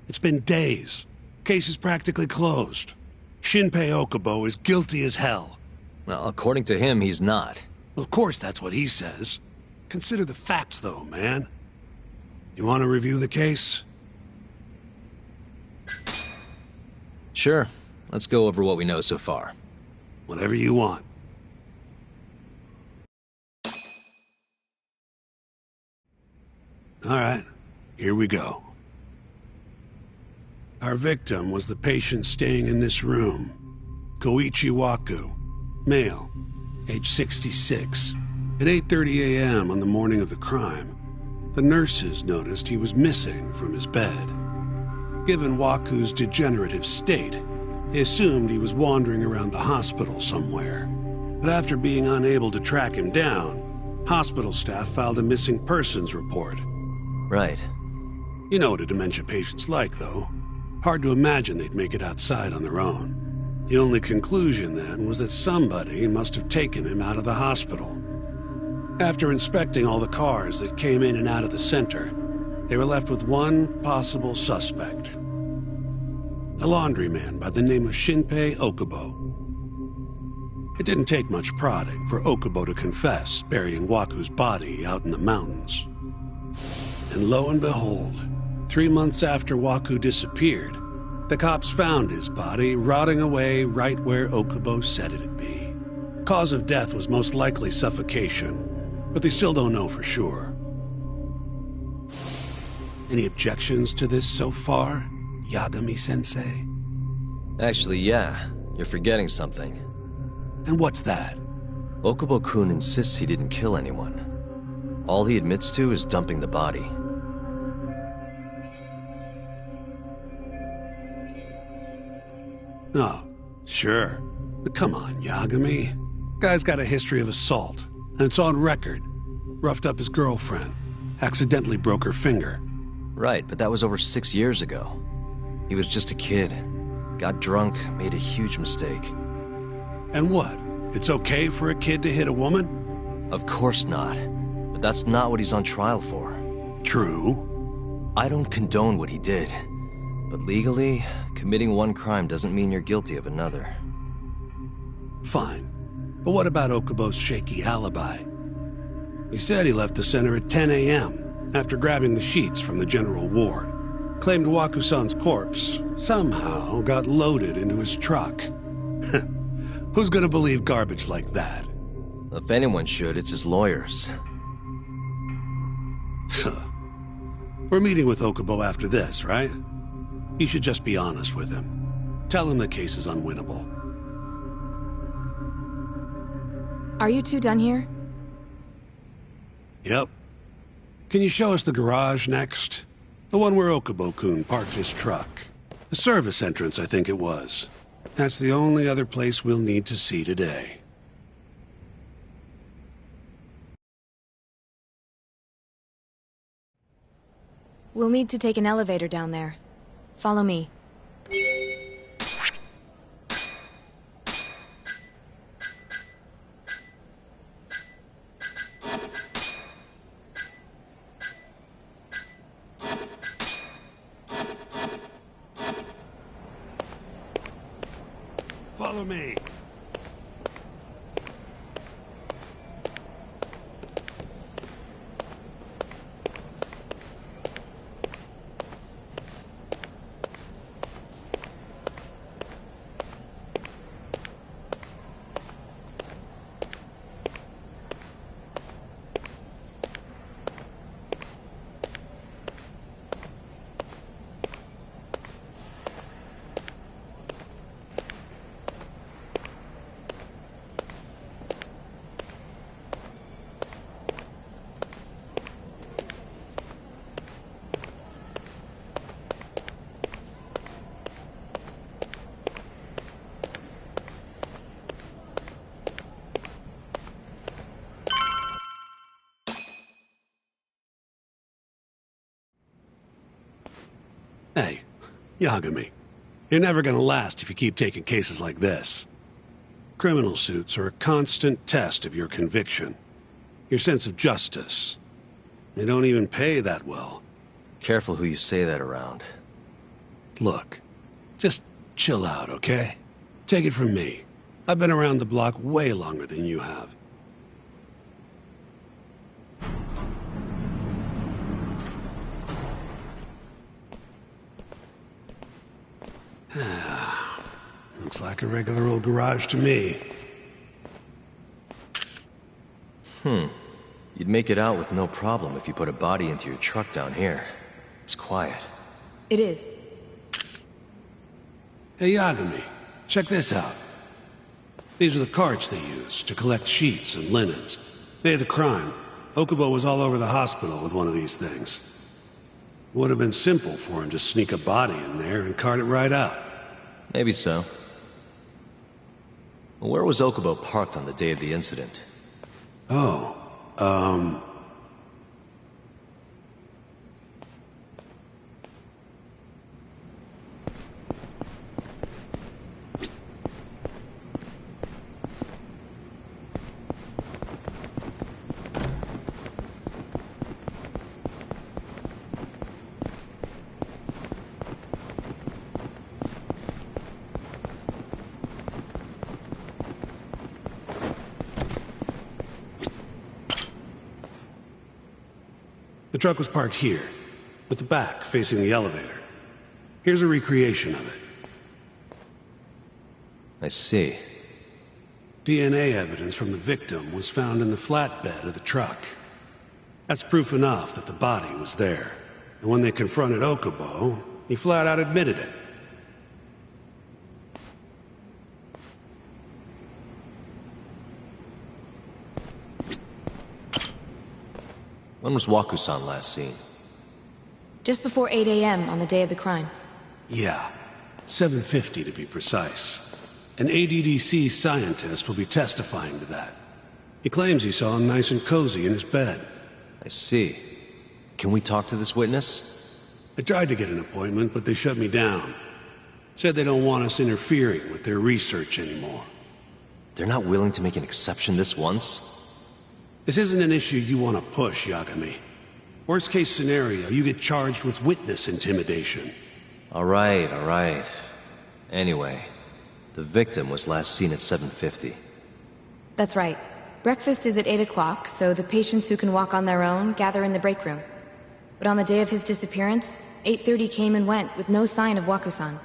It's been days. Case is practically closed. Shinpei Okubo is guilty as hell. Well, according to him, he's not. Of course that's what he says. Consider the facts, though, man. You want to review the case? Sure. Let's go over what we know so far. Whatever you want. All right, here we go. Our victim was the patient staying in this room. Koichi Waku, male, age 66. At 8:30 a.m. on the morning of the crime, the nurses noticed he was missing from his bed. Given Waku's degenerative state, they assumed he was wandering around the hospital somewhere. But after being unable to track him down, hospital staff filed a missing persons report. Right. You know what a dementia patient's like, though. Hard to imagine they'd make it outside on their own. The only conclusion then was that somebody must have taken him out of the hospital. After inspecting all the cars that came in and out of the center, they were left with one possible suspect. A laundryman by the name of Shinpei Okubo. It didn't take much prodding for Okubo to confess burying Waku's body out in the mountains. And lo and behold, 3 months after Waku disappeared, the cops found his body rotting away right where Okubo said it'd be. Cause of death was most likely suffocation, but they still don't know for sure. Any objections to this so far, Yagami-sensei? Actually, yeah. You're forgetting something. And what's that? Okubo-kun insists he didn't kill anyone. All he admits to is dumping the body. Oh, sure. But come on, Yagami. Guy's got a history of assault, and it's on record. Roughed up his girlfriend. Accidentally broke her finger. Right, but that was over 6 years ago. He was just a kid. Got drunk, made a huge mistake. And what? It's okay for a kid to hit a woman? Of course not. But that's not what he's on trial for. True. I don't condone what he did. But legally, committing one crime doesn't mean you're guilty of another. Fine. But what about Okubo's shaky alibi? He said he left the center at 10 a.m. after grabbing the sheets from the general ward. Claimed Waku-san's corpse somehow got loaded into his truck. Who's gonna believe garbage like that? If anyone should, it's his lawyers. We're meeting with Okubo after this, right? You should just be honest with him. Tell him the case is unwinnable. Are you two done here? Yep. Can you show us the garage next? The one where Okubo-kun parked his truck. The service entrance, I think it was. That's the only other place we'll need to see today. We'll need to take an elevator down there. Follow me. Follow me. Hey, Yagami, you're never gonna last if you keep taking cases like this. Criminal suits are a constant test of your conviction, your sense of justice. They don't even pay that well. Careful who you say that around. Look, just chill out, okay? Take it from me. I've been around the block way longer than you have. Looks like a regular old garage to me. You'd make it out with no problem if you put a body into your truck down here. It's quiet. It is. Hey, Yagami, check this out. These are the carts they use to collect sheets and linens. Day of the crime, Okubo was all over the hospital with one of these things. Would have been simple for him to sneak a body in there and cart it right out. Maybe so. Where was Okubo parked on the day of the incident? Oh, the truck was parked here, with the back facing the elevator. Here's a recreation of it. I see. DNA evidence from the victim was found in the flatbed of the truck. That's proof enough that the body was there. And when they confronted Okubo, he flat out admitted it. When was Waku-san last seen? Just before 8 a.m. on the day of the crime. Yeah, 7:50 to be precise. An ADDC scientist will be testifying to that. He claims he saw him nice and cozy in his bed. I see. Can we talk to this witness? I tried to get an appointment, but they shut me down. Said they don't want us interfering with their research anymore. They're not willing to make an exception this once? This isn't an issue you want to push, Yagami. Worst case scenario, you get charged with witness intimidation. All right. Anyway, the victim was last seen at 7:50. That's right. Breakfast is at 8 o'clock, so the patients who can walk on their own gather in the break room. But on the day of his disappearance, 8:30 came and went with no sign of Waku-san.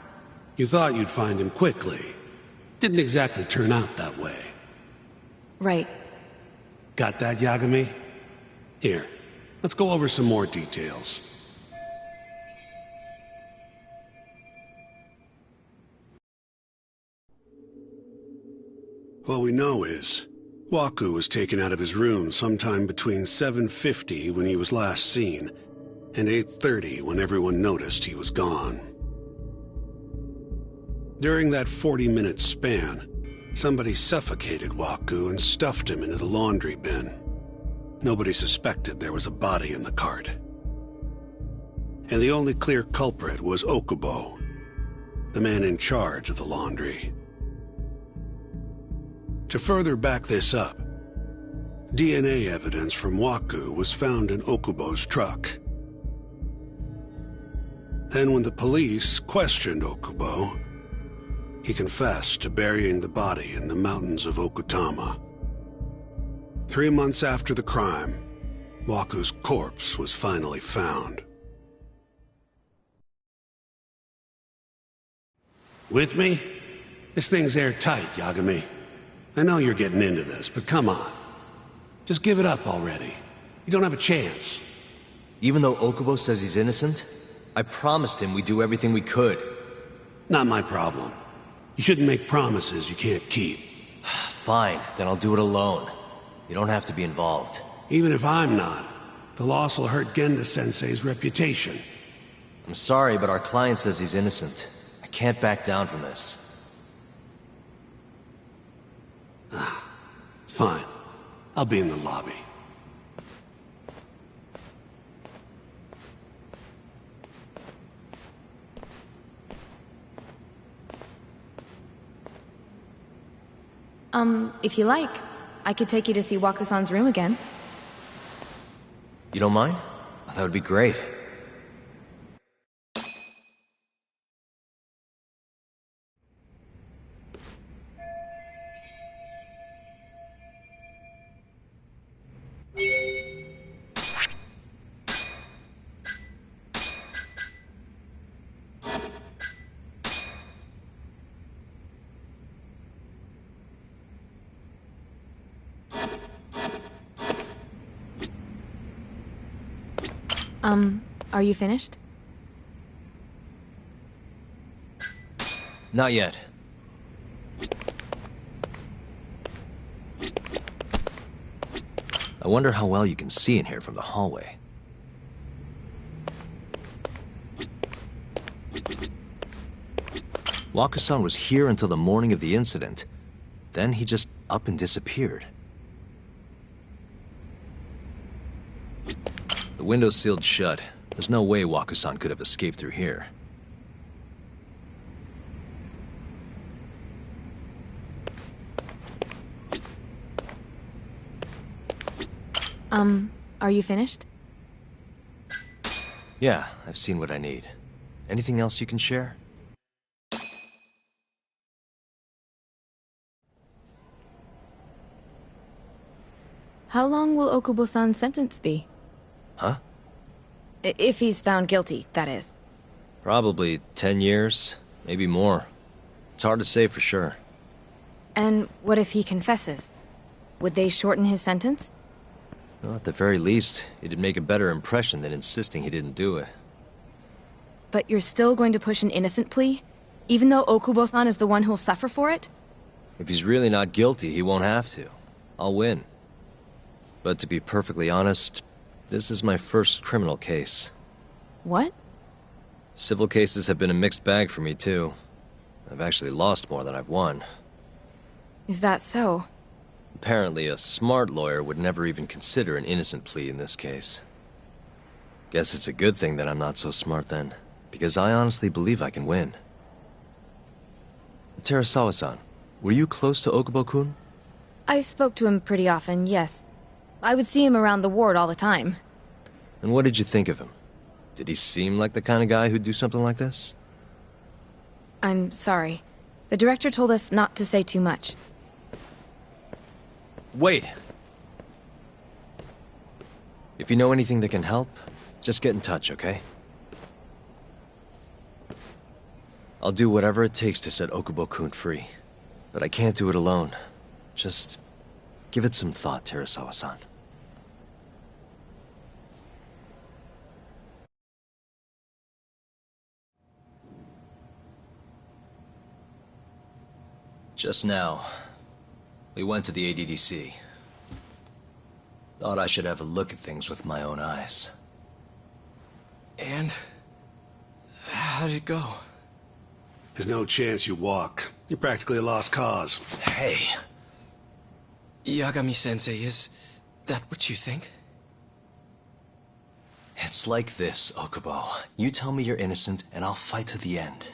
You thought you'd find him quickly. Didn't exactly turn out that way. Right. Got that, Yagami? Here, let's go over some more details. What we know is, Waku was taken out of his room sometime between 7:50 when he was last seen, and 8:30 when everyone noticed he was gone. During that 40-minute span, somebody suffocated Waku and stuffed him into the laundry bin. Nobody suspected there was a body in the cart. And the only clear culprit was Okubo, the man in charge of the laundry. To further back this up, DNA evidence from Waku was found in Okubo's truck. Then when the police questioned Okubo, he confessed to burying the body in the mountains of Okutama. 3 months after the crime, Waku's corpse was finally found. With me? This thing's airtight, Yagami. I know you're getting into this, but come on. Just give it up already. You don't have a chance. Even though Okubo says he's innocent, I promised him we'd do everything we could. Not my problem. You shouldn't make promises you can't keep. Fine, then I'll do it alone. You don't have to be involved. Even if I'm not, the loss will hurt Genda-sensei's reputation. I'm sorry, but our client says he's innocent. I can't back down from this. Fine. I'll be in the lobby. If you like, I could take you to see Waku-san's room again. You don't mind? That would be great. Are you finished? Not yet. I wonder how well you can see in here from the hallway. Wakusan was here until the morning of the incident. Then he just up and disappeared. The window's sealed shut. There's no way Wakusan could have escaped through here. Are you finished? Yeah, I've seen what I need. Anything else you can share? How long will Okubo-san's sentence be? Huh? If he's found guilty, that is. Probably 10 years, maybe more. It's hard to say for sure. And what if he confesses? Would they shorten his sentence? Well, at the very least, it'd make a better impression than insisting he didn't do it. But you're still going to push an innocent plea? Even though Okubo-san is the one who'll suffer for it? If he's really not guilty, he won't have to. I'll win. But to be perfectly honest, this is my first criminal case. What? Civil cases have been a mixed bag for me, too. I've actually lost more than I've won. Is that so? Apparently, a smart lawyer would never even consider an innocent plea in this case. Guess it's a good thing that I'm not so smart then, because I honestly believe I can win. Terasawa-san, were you close to Okubo-kun? I spoke to him pretty often, yes. I would see him around the ward all the time. And what did you think of him? Did he seem like the kind of guy who'd do something like this? I'm sorry. The director told us not to say too much. Wait! If you know anything that can help, just get in touch, okay? I'll do whatever it takes to set Okubo-kun free. But I can't do it alone. Just give it some thought, Terasawa-san. Just now, we went to the ADDC. Thought I should have a look at things with my own eyes. And? How did it go? There's no chance you walk. You're practically a lost cause. Hey! Yagami-sensei, is that what you think? It's like this, Okubo. You tell me you're innocent, and I'll fight to the end.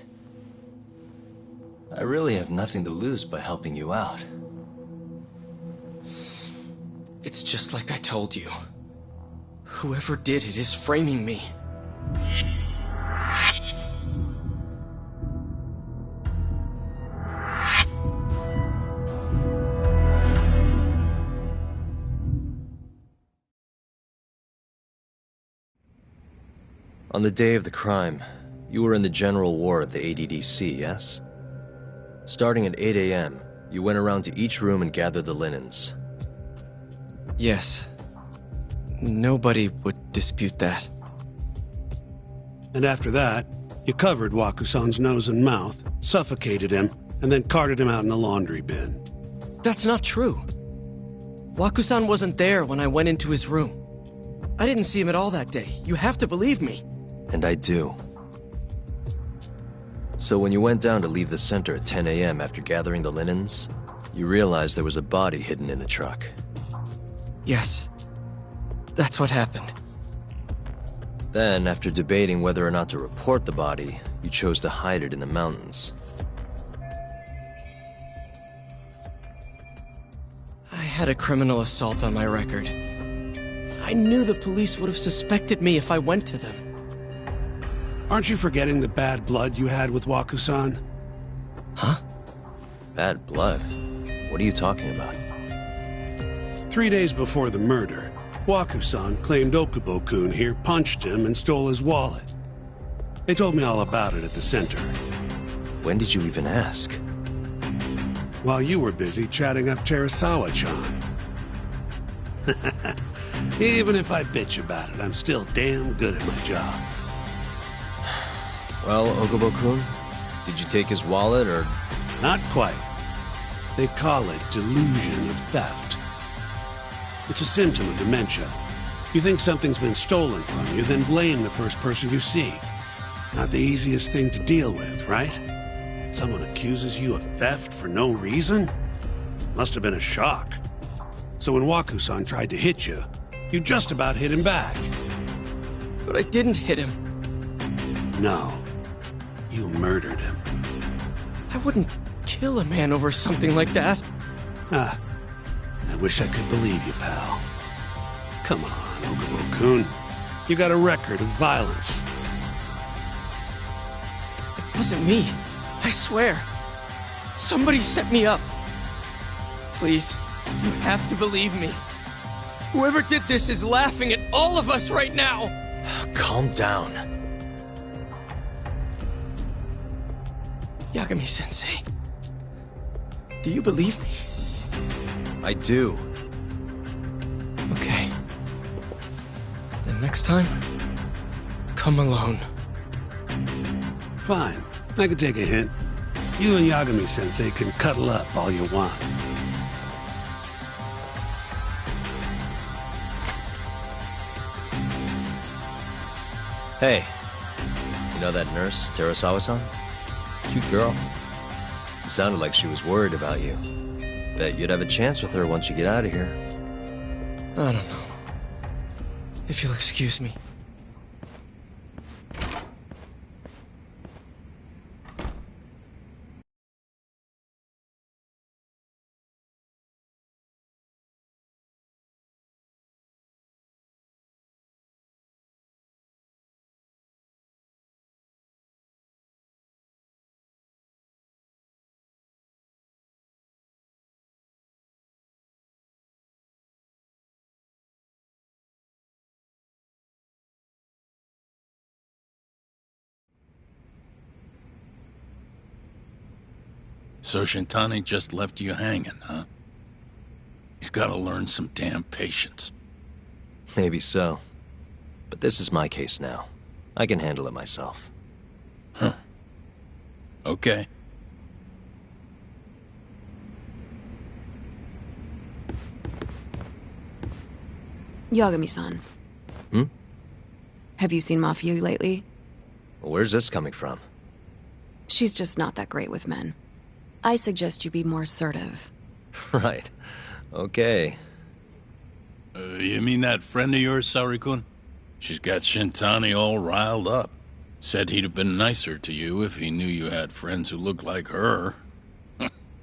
I really have nothing to lose by helping you out. It's just like I told you. Whoever did it is framing me. On the day of the crime, you were in the general ward at the ADDC, yes? Starting at 8 a.m., you went around to each room and gathered the linens. Yes. Nobody would dispute that. And after that, you covered Wakusan's nose and mouth, suffocated him, and then carted him out in a laundry bin. That's not true. Wakusan wasn't there when I went into his room. I didn't see him at all that day. You have to believe me. And I do. So when you went down to leave the center at 10 a.m. after gathering the linens, you realized there was a body hidden in the truck. Yes. That's what happened. Then, after debating whether or not to report the body, you chose to hide it in the mountains. I had a criminal assault on my record. I knew the police would have suspected me if I went to them. Aren't you forgetting the bad blood you had with Wakusan? Huh? Bad blood? What are you talking about? 3 days before the murder, Wakusan claimed Okubo-kun here punched him and stole his wallet. They told me all about it at the center. When did you even ask? While you were busy chatting up Terasawa-chan. Even if I bitch about it, I'm still damn good at my job. Well, Okubo-kun, did you take his wallet, or...? Not quite. They call it delusion of theft. It's a symptom of dementia. You think something's been stolen from you, then blame the first person you see. Not the easiest thing to deal with, right? Someone accuses you of theft for no reason? Must have been a shock. So when Waku-san tried to hit you, you just about hit him back. But I didn't hit him. No. You murdered him. I wouldn't kill a man over something like that. I wish I could believe you, pal. Come on, Okubo-kun. You got a record of violence. It wasn't me. I swear. Somebody set me up. Please, you have to believe me. Whoever did this is laughing at all of us right now. Calm down. Yagami-sensei, do you believe me? I do. Okay. Then next time, come alone. Fine. I can take a hint. You and Yagami-sensei can cuddle up all you want. Hey, you know that nurse, Terasawa-san? Cute girl. Sounded like she was worried about you. Bet you'd have a chance with her once you get out of here. I don't know. If you'll excuse me. So Shintani just left you hanging, huh? He's gotta learn some damn patience. Maybe so. But this is my case now. I can handle it myself. Huh. Okay. Yagami-san. Hmm? Have you seen Mafia lately? Where's this coming from? She's just not that great with men. I suggest you be more assertive. Right. Okay. You mean that friend of yours, Saori-kun? She's got Shintani all riled up. Said he'd have been nicer to you if he knew you had friends who looked like her.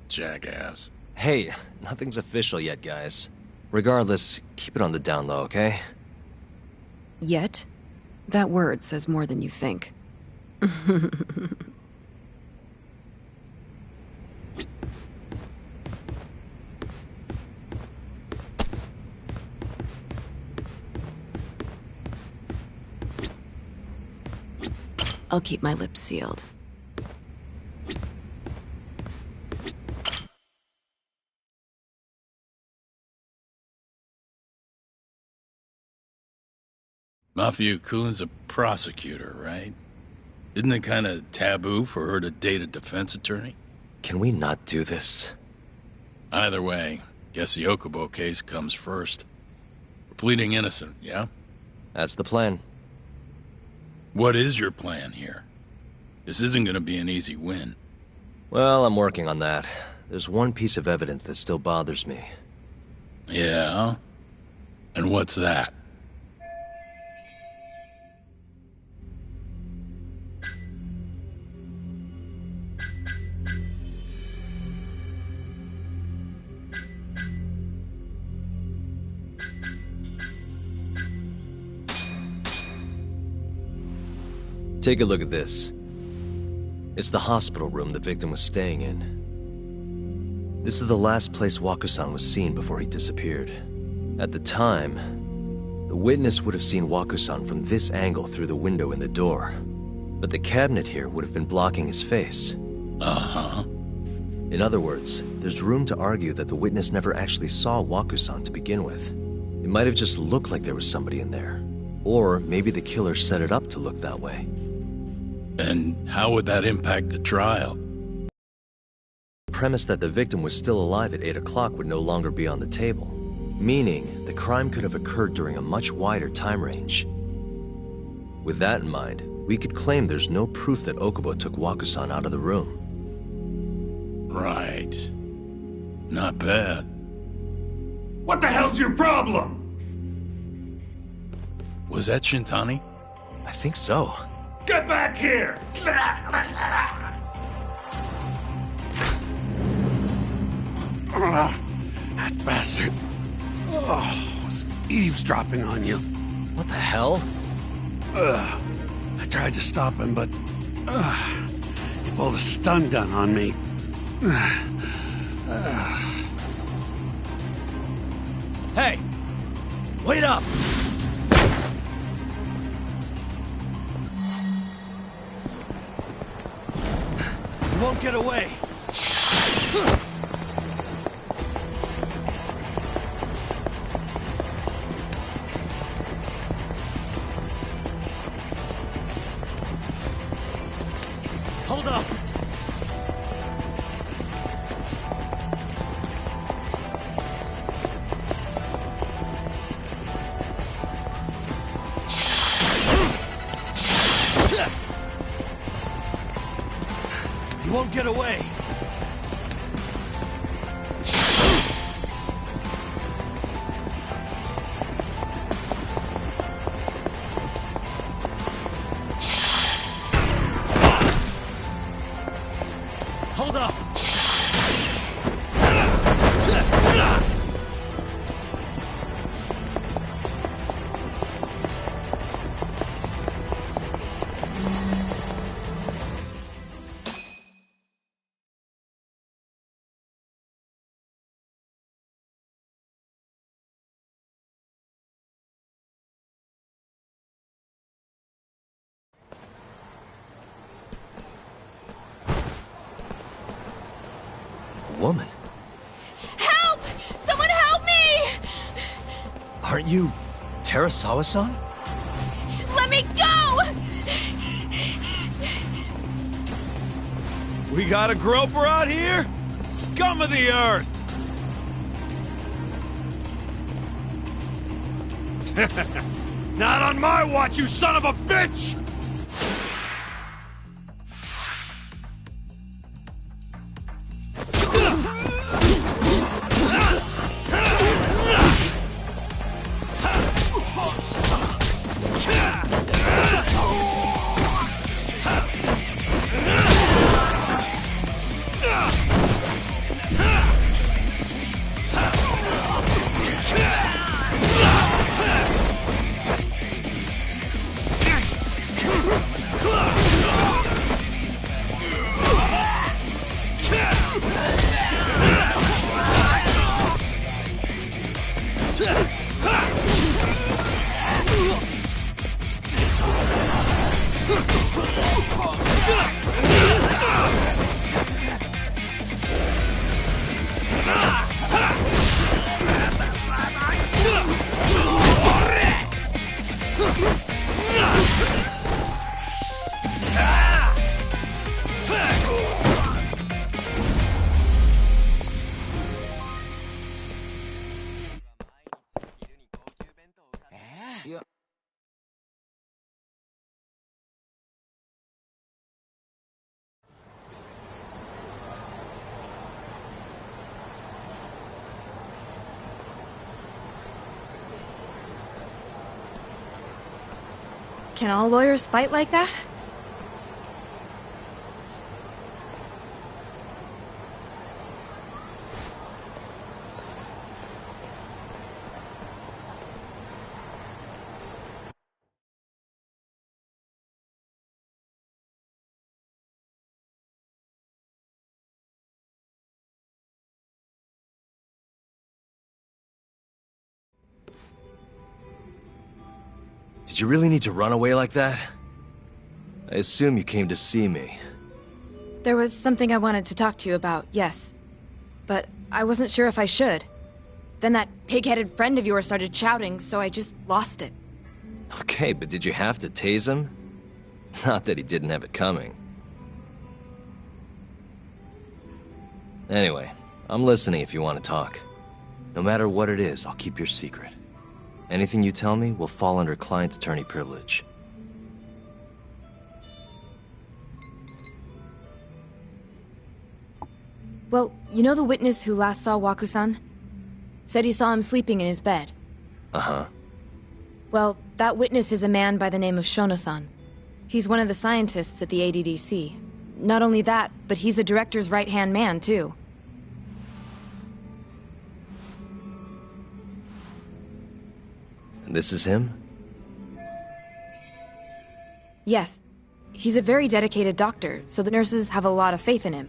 Jackass. Hey, nothing's official yet, guys. Regardless, keep it on the down low, okay? Yet? That word says more than you think. I'll keep my lips sealed. Mafia-kun's a prosecutor, right? Isn't it kind of taboo for her to date a defense attorney? Can we not do this? Either way, guess the Okubo case comes first. We're pleading innocent, yeah? That's the plan. What is your plan here? This isn't gonna be an easy win. Well, I'm working on that. There's one piece of evidence that still bothers me. Yeah? And what's that? Take a look at this. It's the hospital room the victim was staying in. This is the last place Waku-san was seen before he disappeared. At the time, the witness would have seen Waku-san from this angle through the window in the door. But the cabinet here would have been blocking his face. Uh-huh. In other words, there's room to argue that the witness never actually saw Waku-san to begin with. It might have just looked like there was somebody in there. Or maybe the killer set it up to look that way. And how would that impact the trial? The premise that the victim was still alive at 8 o'clock would no longer be on the table. Meaning, the crime could have occurred during a much wider time range. With that in mind, we could claim there's no proof that Okubo took Wakusan out of the room. Right. Not bad. What the hell's your problem? Was that Shintani? I think so. Get back here! That bastard. Oh, was eavesdropping on you. What the hell? I tried to stop him, but he pulled a stun gun on me. Hey! Wait up! You won't get away! Hold up! You won't get away! Hold up! Woman? Help! Someone help me! Aren't you Terasawa-san? Let me go! We got a groper out here? Scum of the earth! Not on my watch, you son of a bitch! Can all lawyers fight like that? Did you really need to run away like that? I assume you came to see me. There was something I wanted to talk to you about, yes. But I wasn't sure if I should. Then that pig-headed friend of yours started shouting, so I just lost it. Okay, but did you have to tase him? Not that he didn't have it coming. Anyway, I'm listening if you want to talk. No matter what it is, I'll keep your secret. Anything you tell me will fall under client attorney privilege. Well, you know the witness who last saw Waku-san? Said he saw him sleeping in his bed. Uh-huh. Well, that witness is a man by the name of Shono-san. He's one of the scientists at the ADDC. Not only that, but he's the director's right-hand man, too. And this is him? Yes. He's a very dedicated doctor, so the nurses have a lot of faith in him.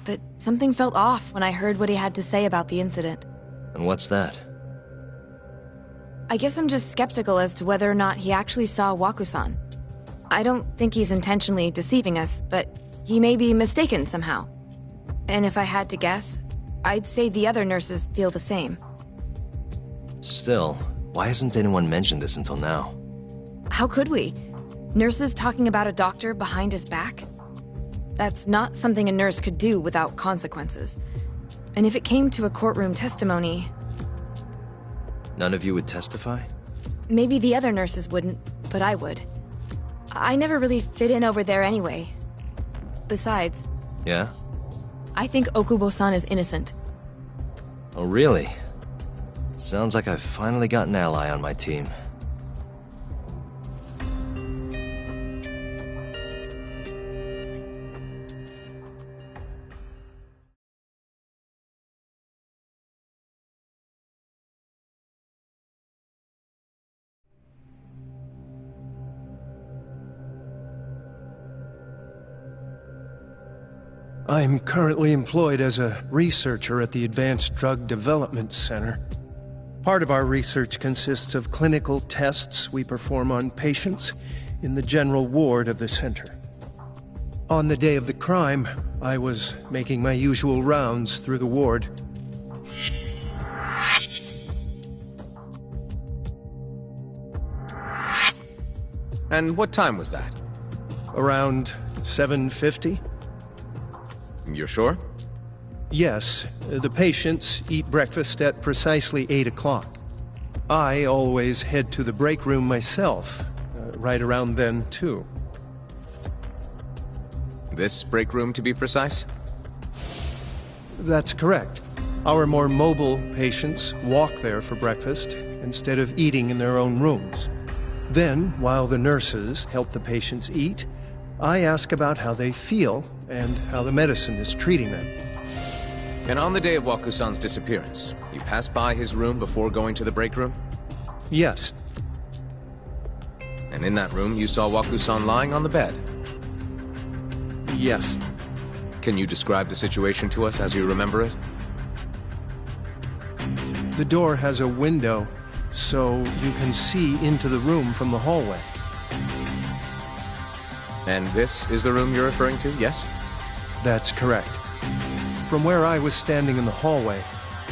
But something felt off when I heard what he had to say about the incident. And what's that? I guess I'm just skeptical as to whether or not he actually saw Waku-san. I don't think he's intentionally deceiving us, but he may be mistaken somehow. And if I had to guess, I'd say the other nurses feel the same. Still, why hasn't anyone mentioned this until now? How could we? Nurses talking about a doctor behind his back? That's not something a nurse could do without consequences. And if it came to a courtroom testimony... None of you would testify? Maybe the other nurses wouldn't, but I would. I never really fit in over there anyway. Besides... Yeah? I think Okubo-san is innocent. Oh, really? Sounds like I've finally got an ally on my team. I'm currently employed as a researcher at the Advanced Drug Development Center. Part of our research consists of clinical tests we perform on patients in the general ward of the center. On the day of the crime, I was making my usual rounds through the ward. And what time was that? Around 7:50? You're sure? Yes, the patients eat breakfast at precisely 8 o'clock. I always head to the break room myself, right around then, too. This break room, to be precise? That's correct. Our more mobile patients walk there for breakfast instead of eating in their own rooms. Then, while the nurses help the patients eat, I ask about how they feel and how the medicine is treating them. And on the day of Waku-san's disappearance, you passed by his room before going to the break room? Yes. And in that room, you saw Waku-san lying on the bed? Yes. Can you describe the situation to us as you remember it? The door has a window, so you can see into the room from the hallway. And this is the room you're referring to, yes? That's correct. From where I was standing in the hallway,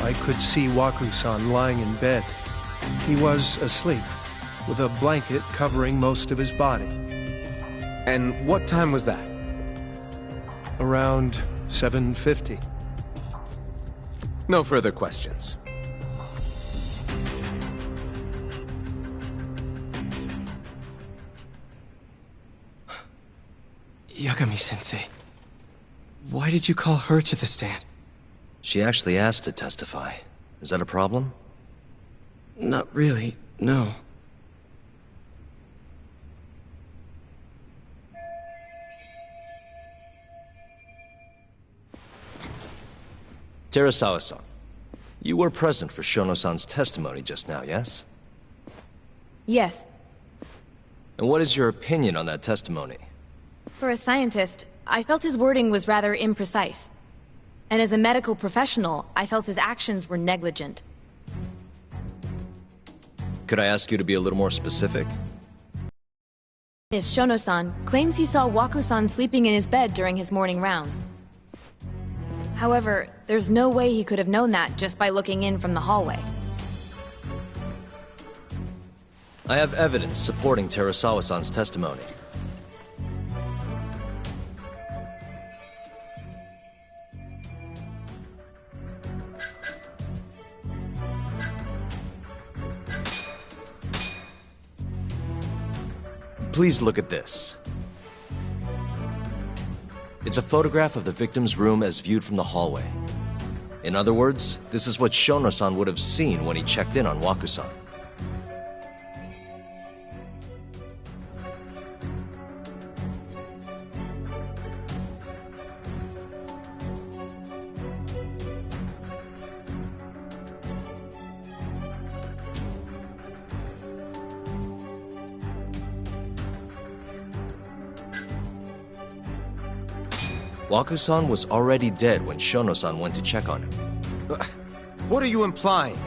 I could see Waku-san lying in bed. He was asleep, with a blanket covering most of his body. And what time was that? Around 7:50. No further questions. Yagami-sensei, why did you call her to the stand? She actually asked to testify. Is that a problem? Not really, no. Terasawa-san, you were present for Shono-san's testimony just now, yes? Yes. And what is your opinion on that testimony? For a scientist, I felt his wording was rather imprecise. And as a medical professional, I felt his actions were negligent. Could I ask you to be a little more specific? Shono-san claims he saw Waku-san sleeping in his bed during his morning rounds. However, there's no way he could have known that just by looking in from the hallway. I have evidence supporting Terasawa-san's testimony. Please look at this. It's a photograph of the victim's room as viewed from the hallway. In other words, this is what Shono-san would have seen when he checked in on Waku-san. Waku-san was already dead when Shono-san went to check on him. What are you implying?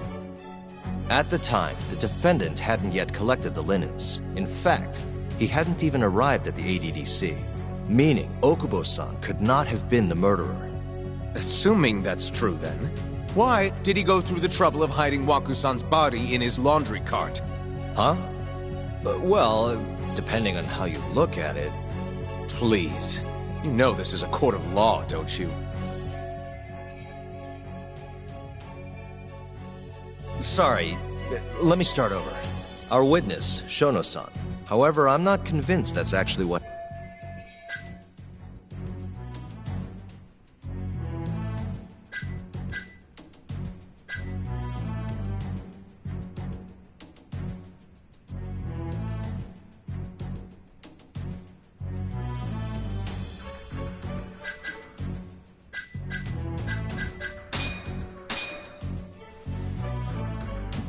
At the time, the defendant hadn't yet collected the linens. In fact, he hadn't even arrived at the ADDC, meaning Okubo-san could not have been the murderer. Assuming that's true, then, why did he go through the trouble of hiding Waku-san's body in his laundry cart? Huh? Well, depending on how you look at it... Please. You know this is a court of law, don't you? Sorry, let me start over. Our witness, Shono-san. However, I'm not convinced that's actually what...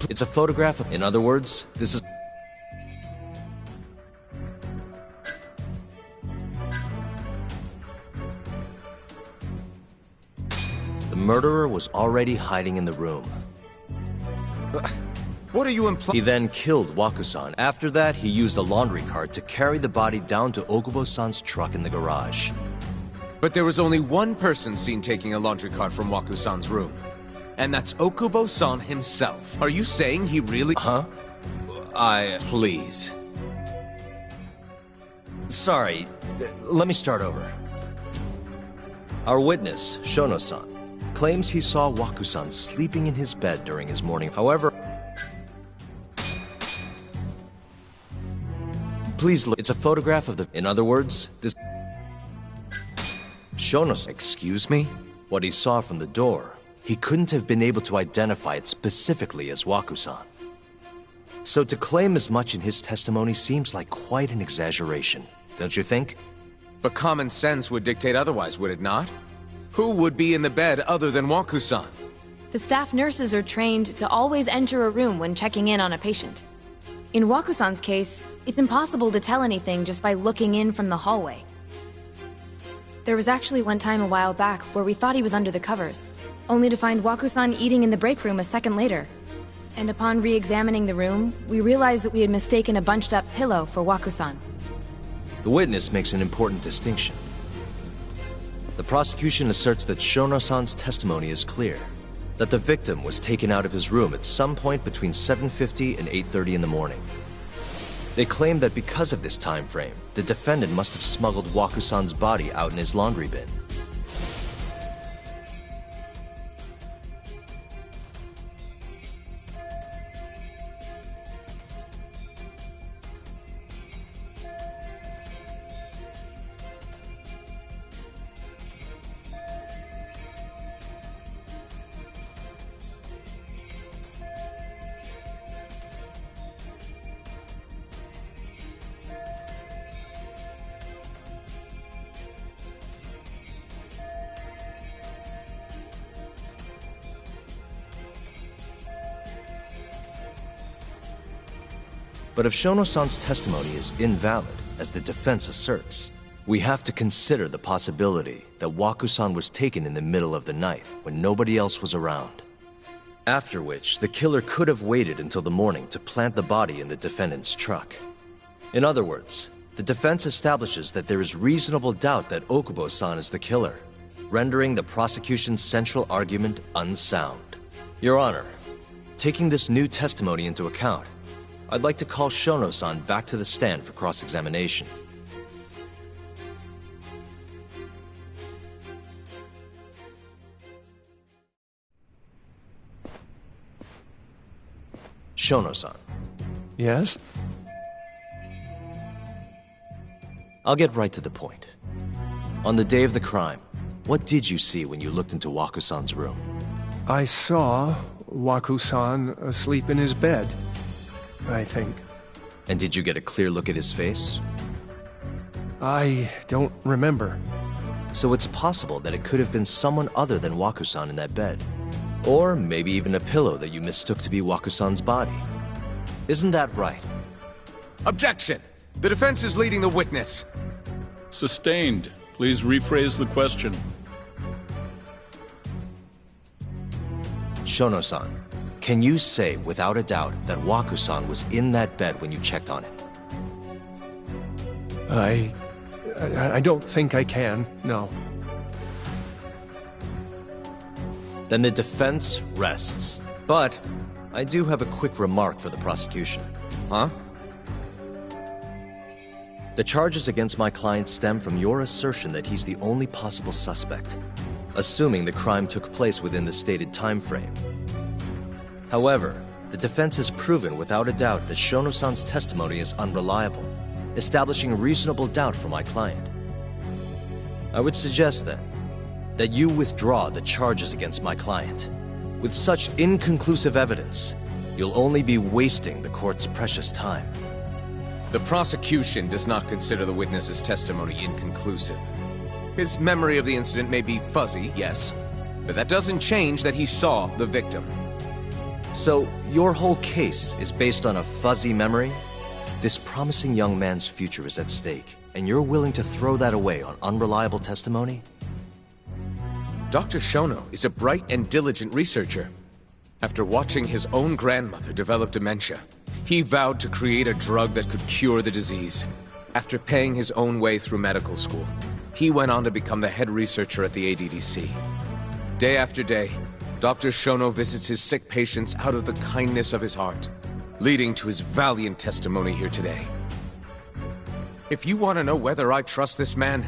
It's a photograph of... In other words, this is... The murderer was already hiding in the room. What are you implying? He then killed Waku-san. After that, he used a laundry cart to carry the body down to Okubo-san's truck in the garage. But there was only one person seen taking a laundry cart from Waku-san's room. And that's Okubo-san himself. Are you saying he really— Huh? Please. Sorry, let me start over. Our witness, Shono-san, claims he saw Waku-san sleeping in his bed during his morning. However, please look. It's a photograph of the... In other words, this... Shono-san... Excuse me? What he saw from the door, he couldn't have been able to identify it specifically as Waku-san. So to claim as much in his testimony seems like quite an exaggeration, don't you think? But common sense would dictate otherwise, would it not? Who would be in the bed other than Waku-san? The staff nurses are trained to always enter a room when checking in on a patient. In Waku-san's case, it's impossible to tell anything just by looking in from the hallway. There was actually one time a while back where we thought he was under the covers, only to find Waku-san eating in the break room a second later. And upon re-examining the room, we realized that we had mistaken a bunched-up pillow for Waku-san. The witness makes an important distinction. The prosecution asserts that Shono-san's testimony is clear, that the victim was taken out of his room at some point between 7:50 and 8:30 in the morning. They claim that because of this time frame, the defendant must have smuggled Waku-san's body out in his laundry bin. But if Shono-san's testimony is invalid, as the defense asserts, we have to consider the possibility that Waku-san was taken in the middle of the night when nobody else was around. After which, the killer could have waited until the morning to plant the body in the defendant's truck. In other words, the defense establishes that there is reasonable doubt that Okubo-san is the killer. rendering the prosecution's central argument unsound. Your Honor, taking this new testimony into account, I'd like to call Shono-san back to the stand for cross-examination. Shono-san. Yes? I'll get right to the point. On the day of the crime, what did you see when you looked into Waku-san's room? I saw Waku-san asleep in his bed, I think. And did you get a clear look at his face? I don't remember. So it's possible that it could have been someone other than Waku-san in that bed. Or maybe even a pillow that you mistook to be Waku-san's body. Isn't that right? Objection! The defense is leading the witness. Sustained. Please rephrase the question. Shono-san, can you say without a doubt that Waku-san was in that bed when you checked on it? I don't think I can, no. Then the defense rests. But I do have a quick remark for the prosecution. Huh? The charges against my client stem from your assertion that he's the only possible suspect, assuming the crime took place within the stated time frame. However, the defense has proven without a doubt that Shono-san's testimony is unreliable, establishing reasonable doubt for my client. I would suggest then that you withdraw the charges against my client. With such inconclusive evidence, you'll only be wasting the court's precious time. The prosecution does not consider the witness's testimony inconclusive. His memory of the incident may be fuzzy, yes, but that doesn't change that he saw the victim. So, your whole case is based on a fuzzy memory? This promising young man's future is at stake, and you're willing to throw that away on unreliable testimony? Dr. Shono is a bright and diligent researcher. After watching his own grandmother develop dementia, he vowed to create a drug that could cure the disease. After paying his own way through medical school, he went on to become the head researcher at the ADDC. Day after day, Dr. Shono visits his sick patients out of the kindness of his heart, leading to his valiant testimony here today. If you want to know whether I trust this man,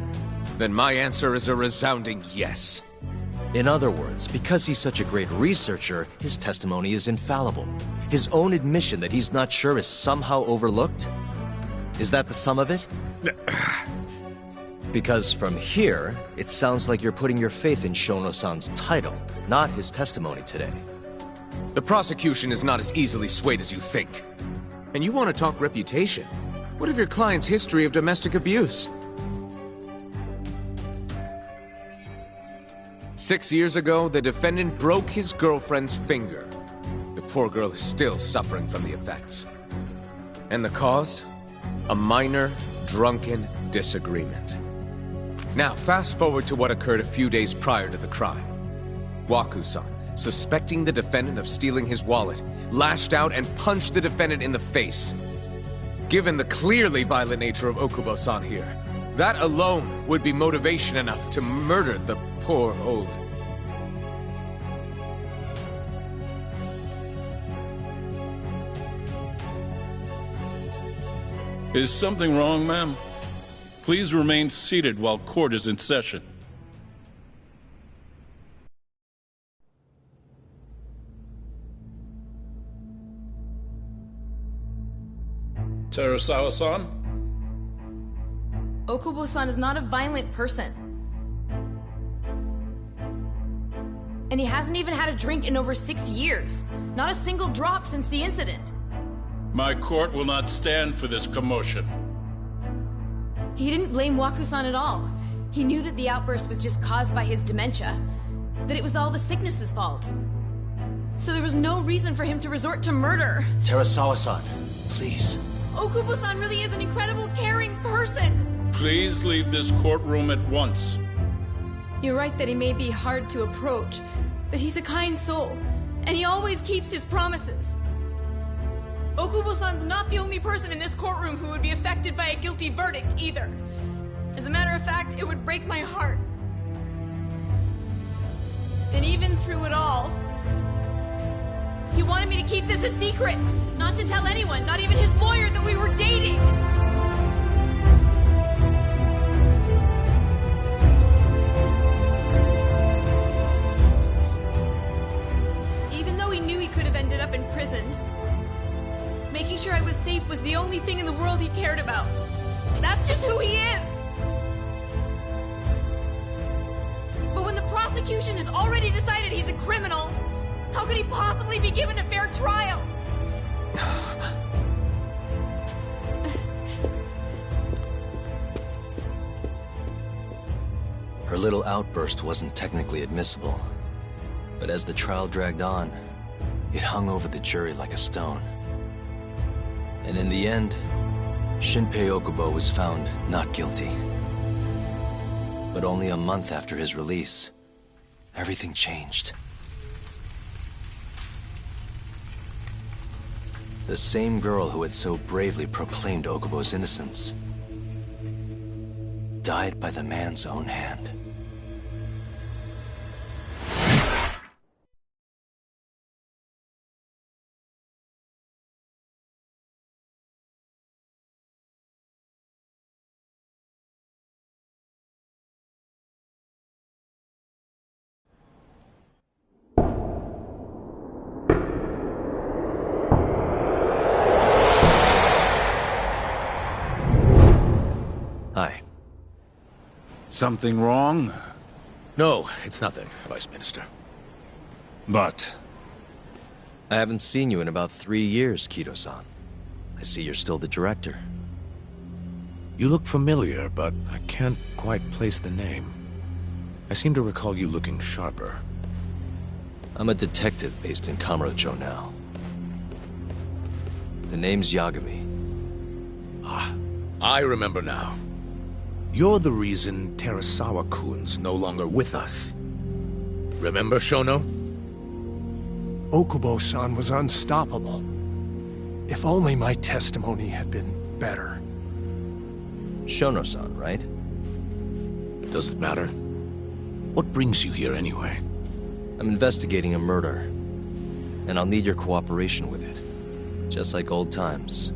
then my answer is a resounding yes. In other words, because he's such a great researcher, his testimony is infallible. His own admission that he's not sure is somehow overlooked? Is that the sum of it? Because from here, it sounds like you're putting your faith in Shono-san's title, not his testimony today. The prosecution is not as easily swayed as you think. And you want to talk reputation? What of your client's history of domestic abuse? 6 years ago, the defendant broke his girlfriend's finger. The poor girl is still suffering from the effects. And the cause? A minor, drunken disagreement. Now, fast forward to what occurred a few days prior to the crime. Waku-san, suspecting the defendant of stealing his wallet, lashed out and punched the defendant in the face. Given the clearly violent nature of Okubo-san here, that alone would be motivation enough to murder the poor old... Is something wrong, ma'am? Please remain seated while court is in session. Terasawa-san? Okubo-san is not a violent person. And he hasn't even had a drink in over 6 years. Not a single drop since the incident. My court will not stand for this commotion. He didn't blame Waku-san at all. He knew that the outburst was just caused by his dementia. That it was all the sickness's fault. So there was no reason for him to resort to murder. Terasawa-san, please. Okubo-san really is an incredible, caring person. Please leave this courtroom at once. You're right that he may be hard to approach, but he's a kind soul, and he always keeps his promises. Okubo-san's not the only person in this courtroom who would be affected by a guilty verdict, either. As a matter of fact, it would break my heart. And even through it all, he wanted me to keep this a secret, not to tell anyone, not even his lawyer, that we were dating. Even though he knew he could have ended up in prison, making sure I was safe was the only thing in the world he cared about. That's just who he is. But when the prosecution has already decided he's a criminal, how could he possibly be given a fair trial? Her little outburst wasn't technically admissible, but as the trial dragged on, it hung over the jury like a stone. And in the end, Shinpei Okubo was found not guilty. But only a month after his release, everything changed. The same girl who had so bravely proclaimed Okubo's innocence died by the man's own hand. Hi. Something wrong? No, it's nothing, Vice Minister. But? I haven't seen you in about 3 years, Kido-san. I see you're still the director. You look familiar, but I can't quite place the name. I seem to recall you looking sharper. I'm a detective based in Kamurocho now. The name's Yagami. Ah, I remember now. You're the reason Terasawa-kun's no longer with us. Remember, Shono? Okubo-san was unstoppable. If only my testimony had been better. Shono-san, right? Does it matter? What brings you here anyway? I'm investigating a murder, and I'll need your cooperation with it. Just like old times.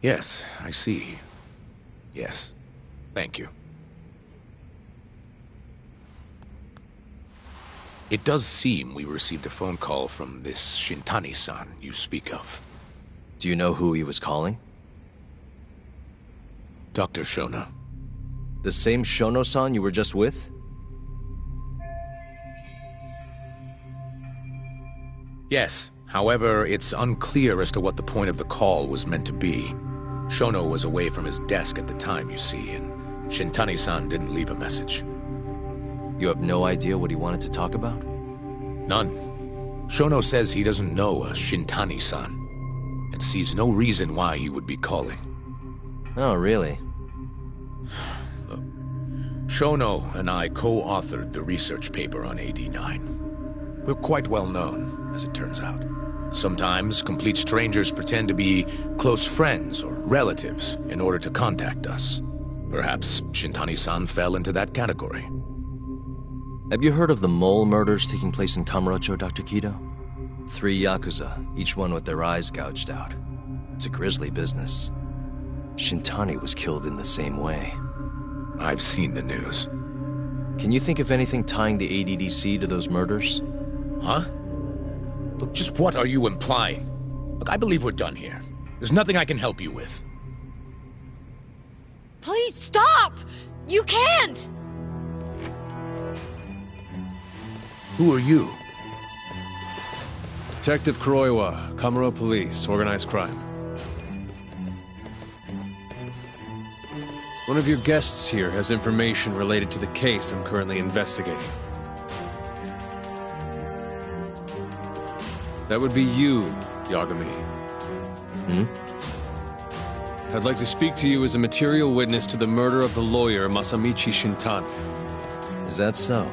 Yes, I see. Yes. Thank you. It does seem we received a phone call from this Shintani-san you speak of. Do you know who he was calling? Dr. Shono. The same Shono-san you were just with? Yes. However, it's unclear as to what the point of the call was meant to be. Shono was away from his desk at the time, you see, and Shintani-san didn't leave a message. You have no idea what he wanted to talk about? None. Shono says he doesn't know a Shintani-san, and sees no reason why he would be calling. Oh, really? Look, Shono and I co-authored the research paper on AD9. We're quite well known, as it turns out. Sometimes, complete strangers pretend to be close friends or relatives in order to contact us. Perhaps Shintani-san fell into that category. Have you heard of the mole murders taking place in Kamurocho, Dr. Kido? 3 Yakuza, each one with their eyes gouged out. It's a grisly business. Shintani was killed in the same way. I've seen the news. Can you think of anything tying the ADDC to those murders? Huh? Look, just what are you implying? Look, I believe we're done here. There's nothing I can help you with. Please stop! You can't! Who are you? Detective Kuroiwa, Kamuro Police, Organized Crime. One of your guests here has information related to the case I'm currently investigating. That would be you, Yagami. I'd like to speak to you as a material witness to the murder of the lawyer Masamichi Shintani. Is that so?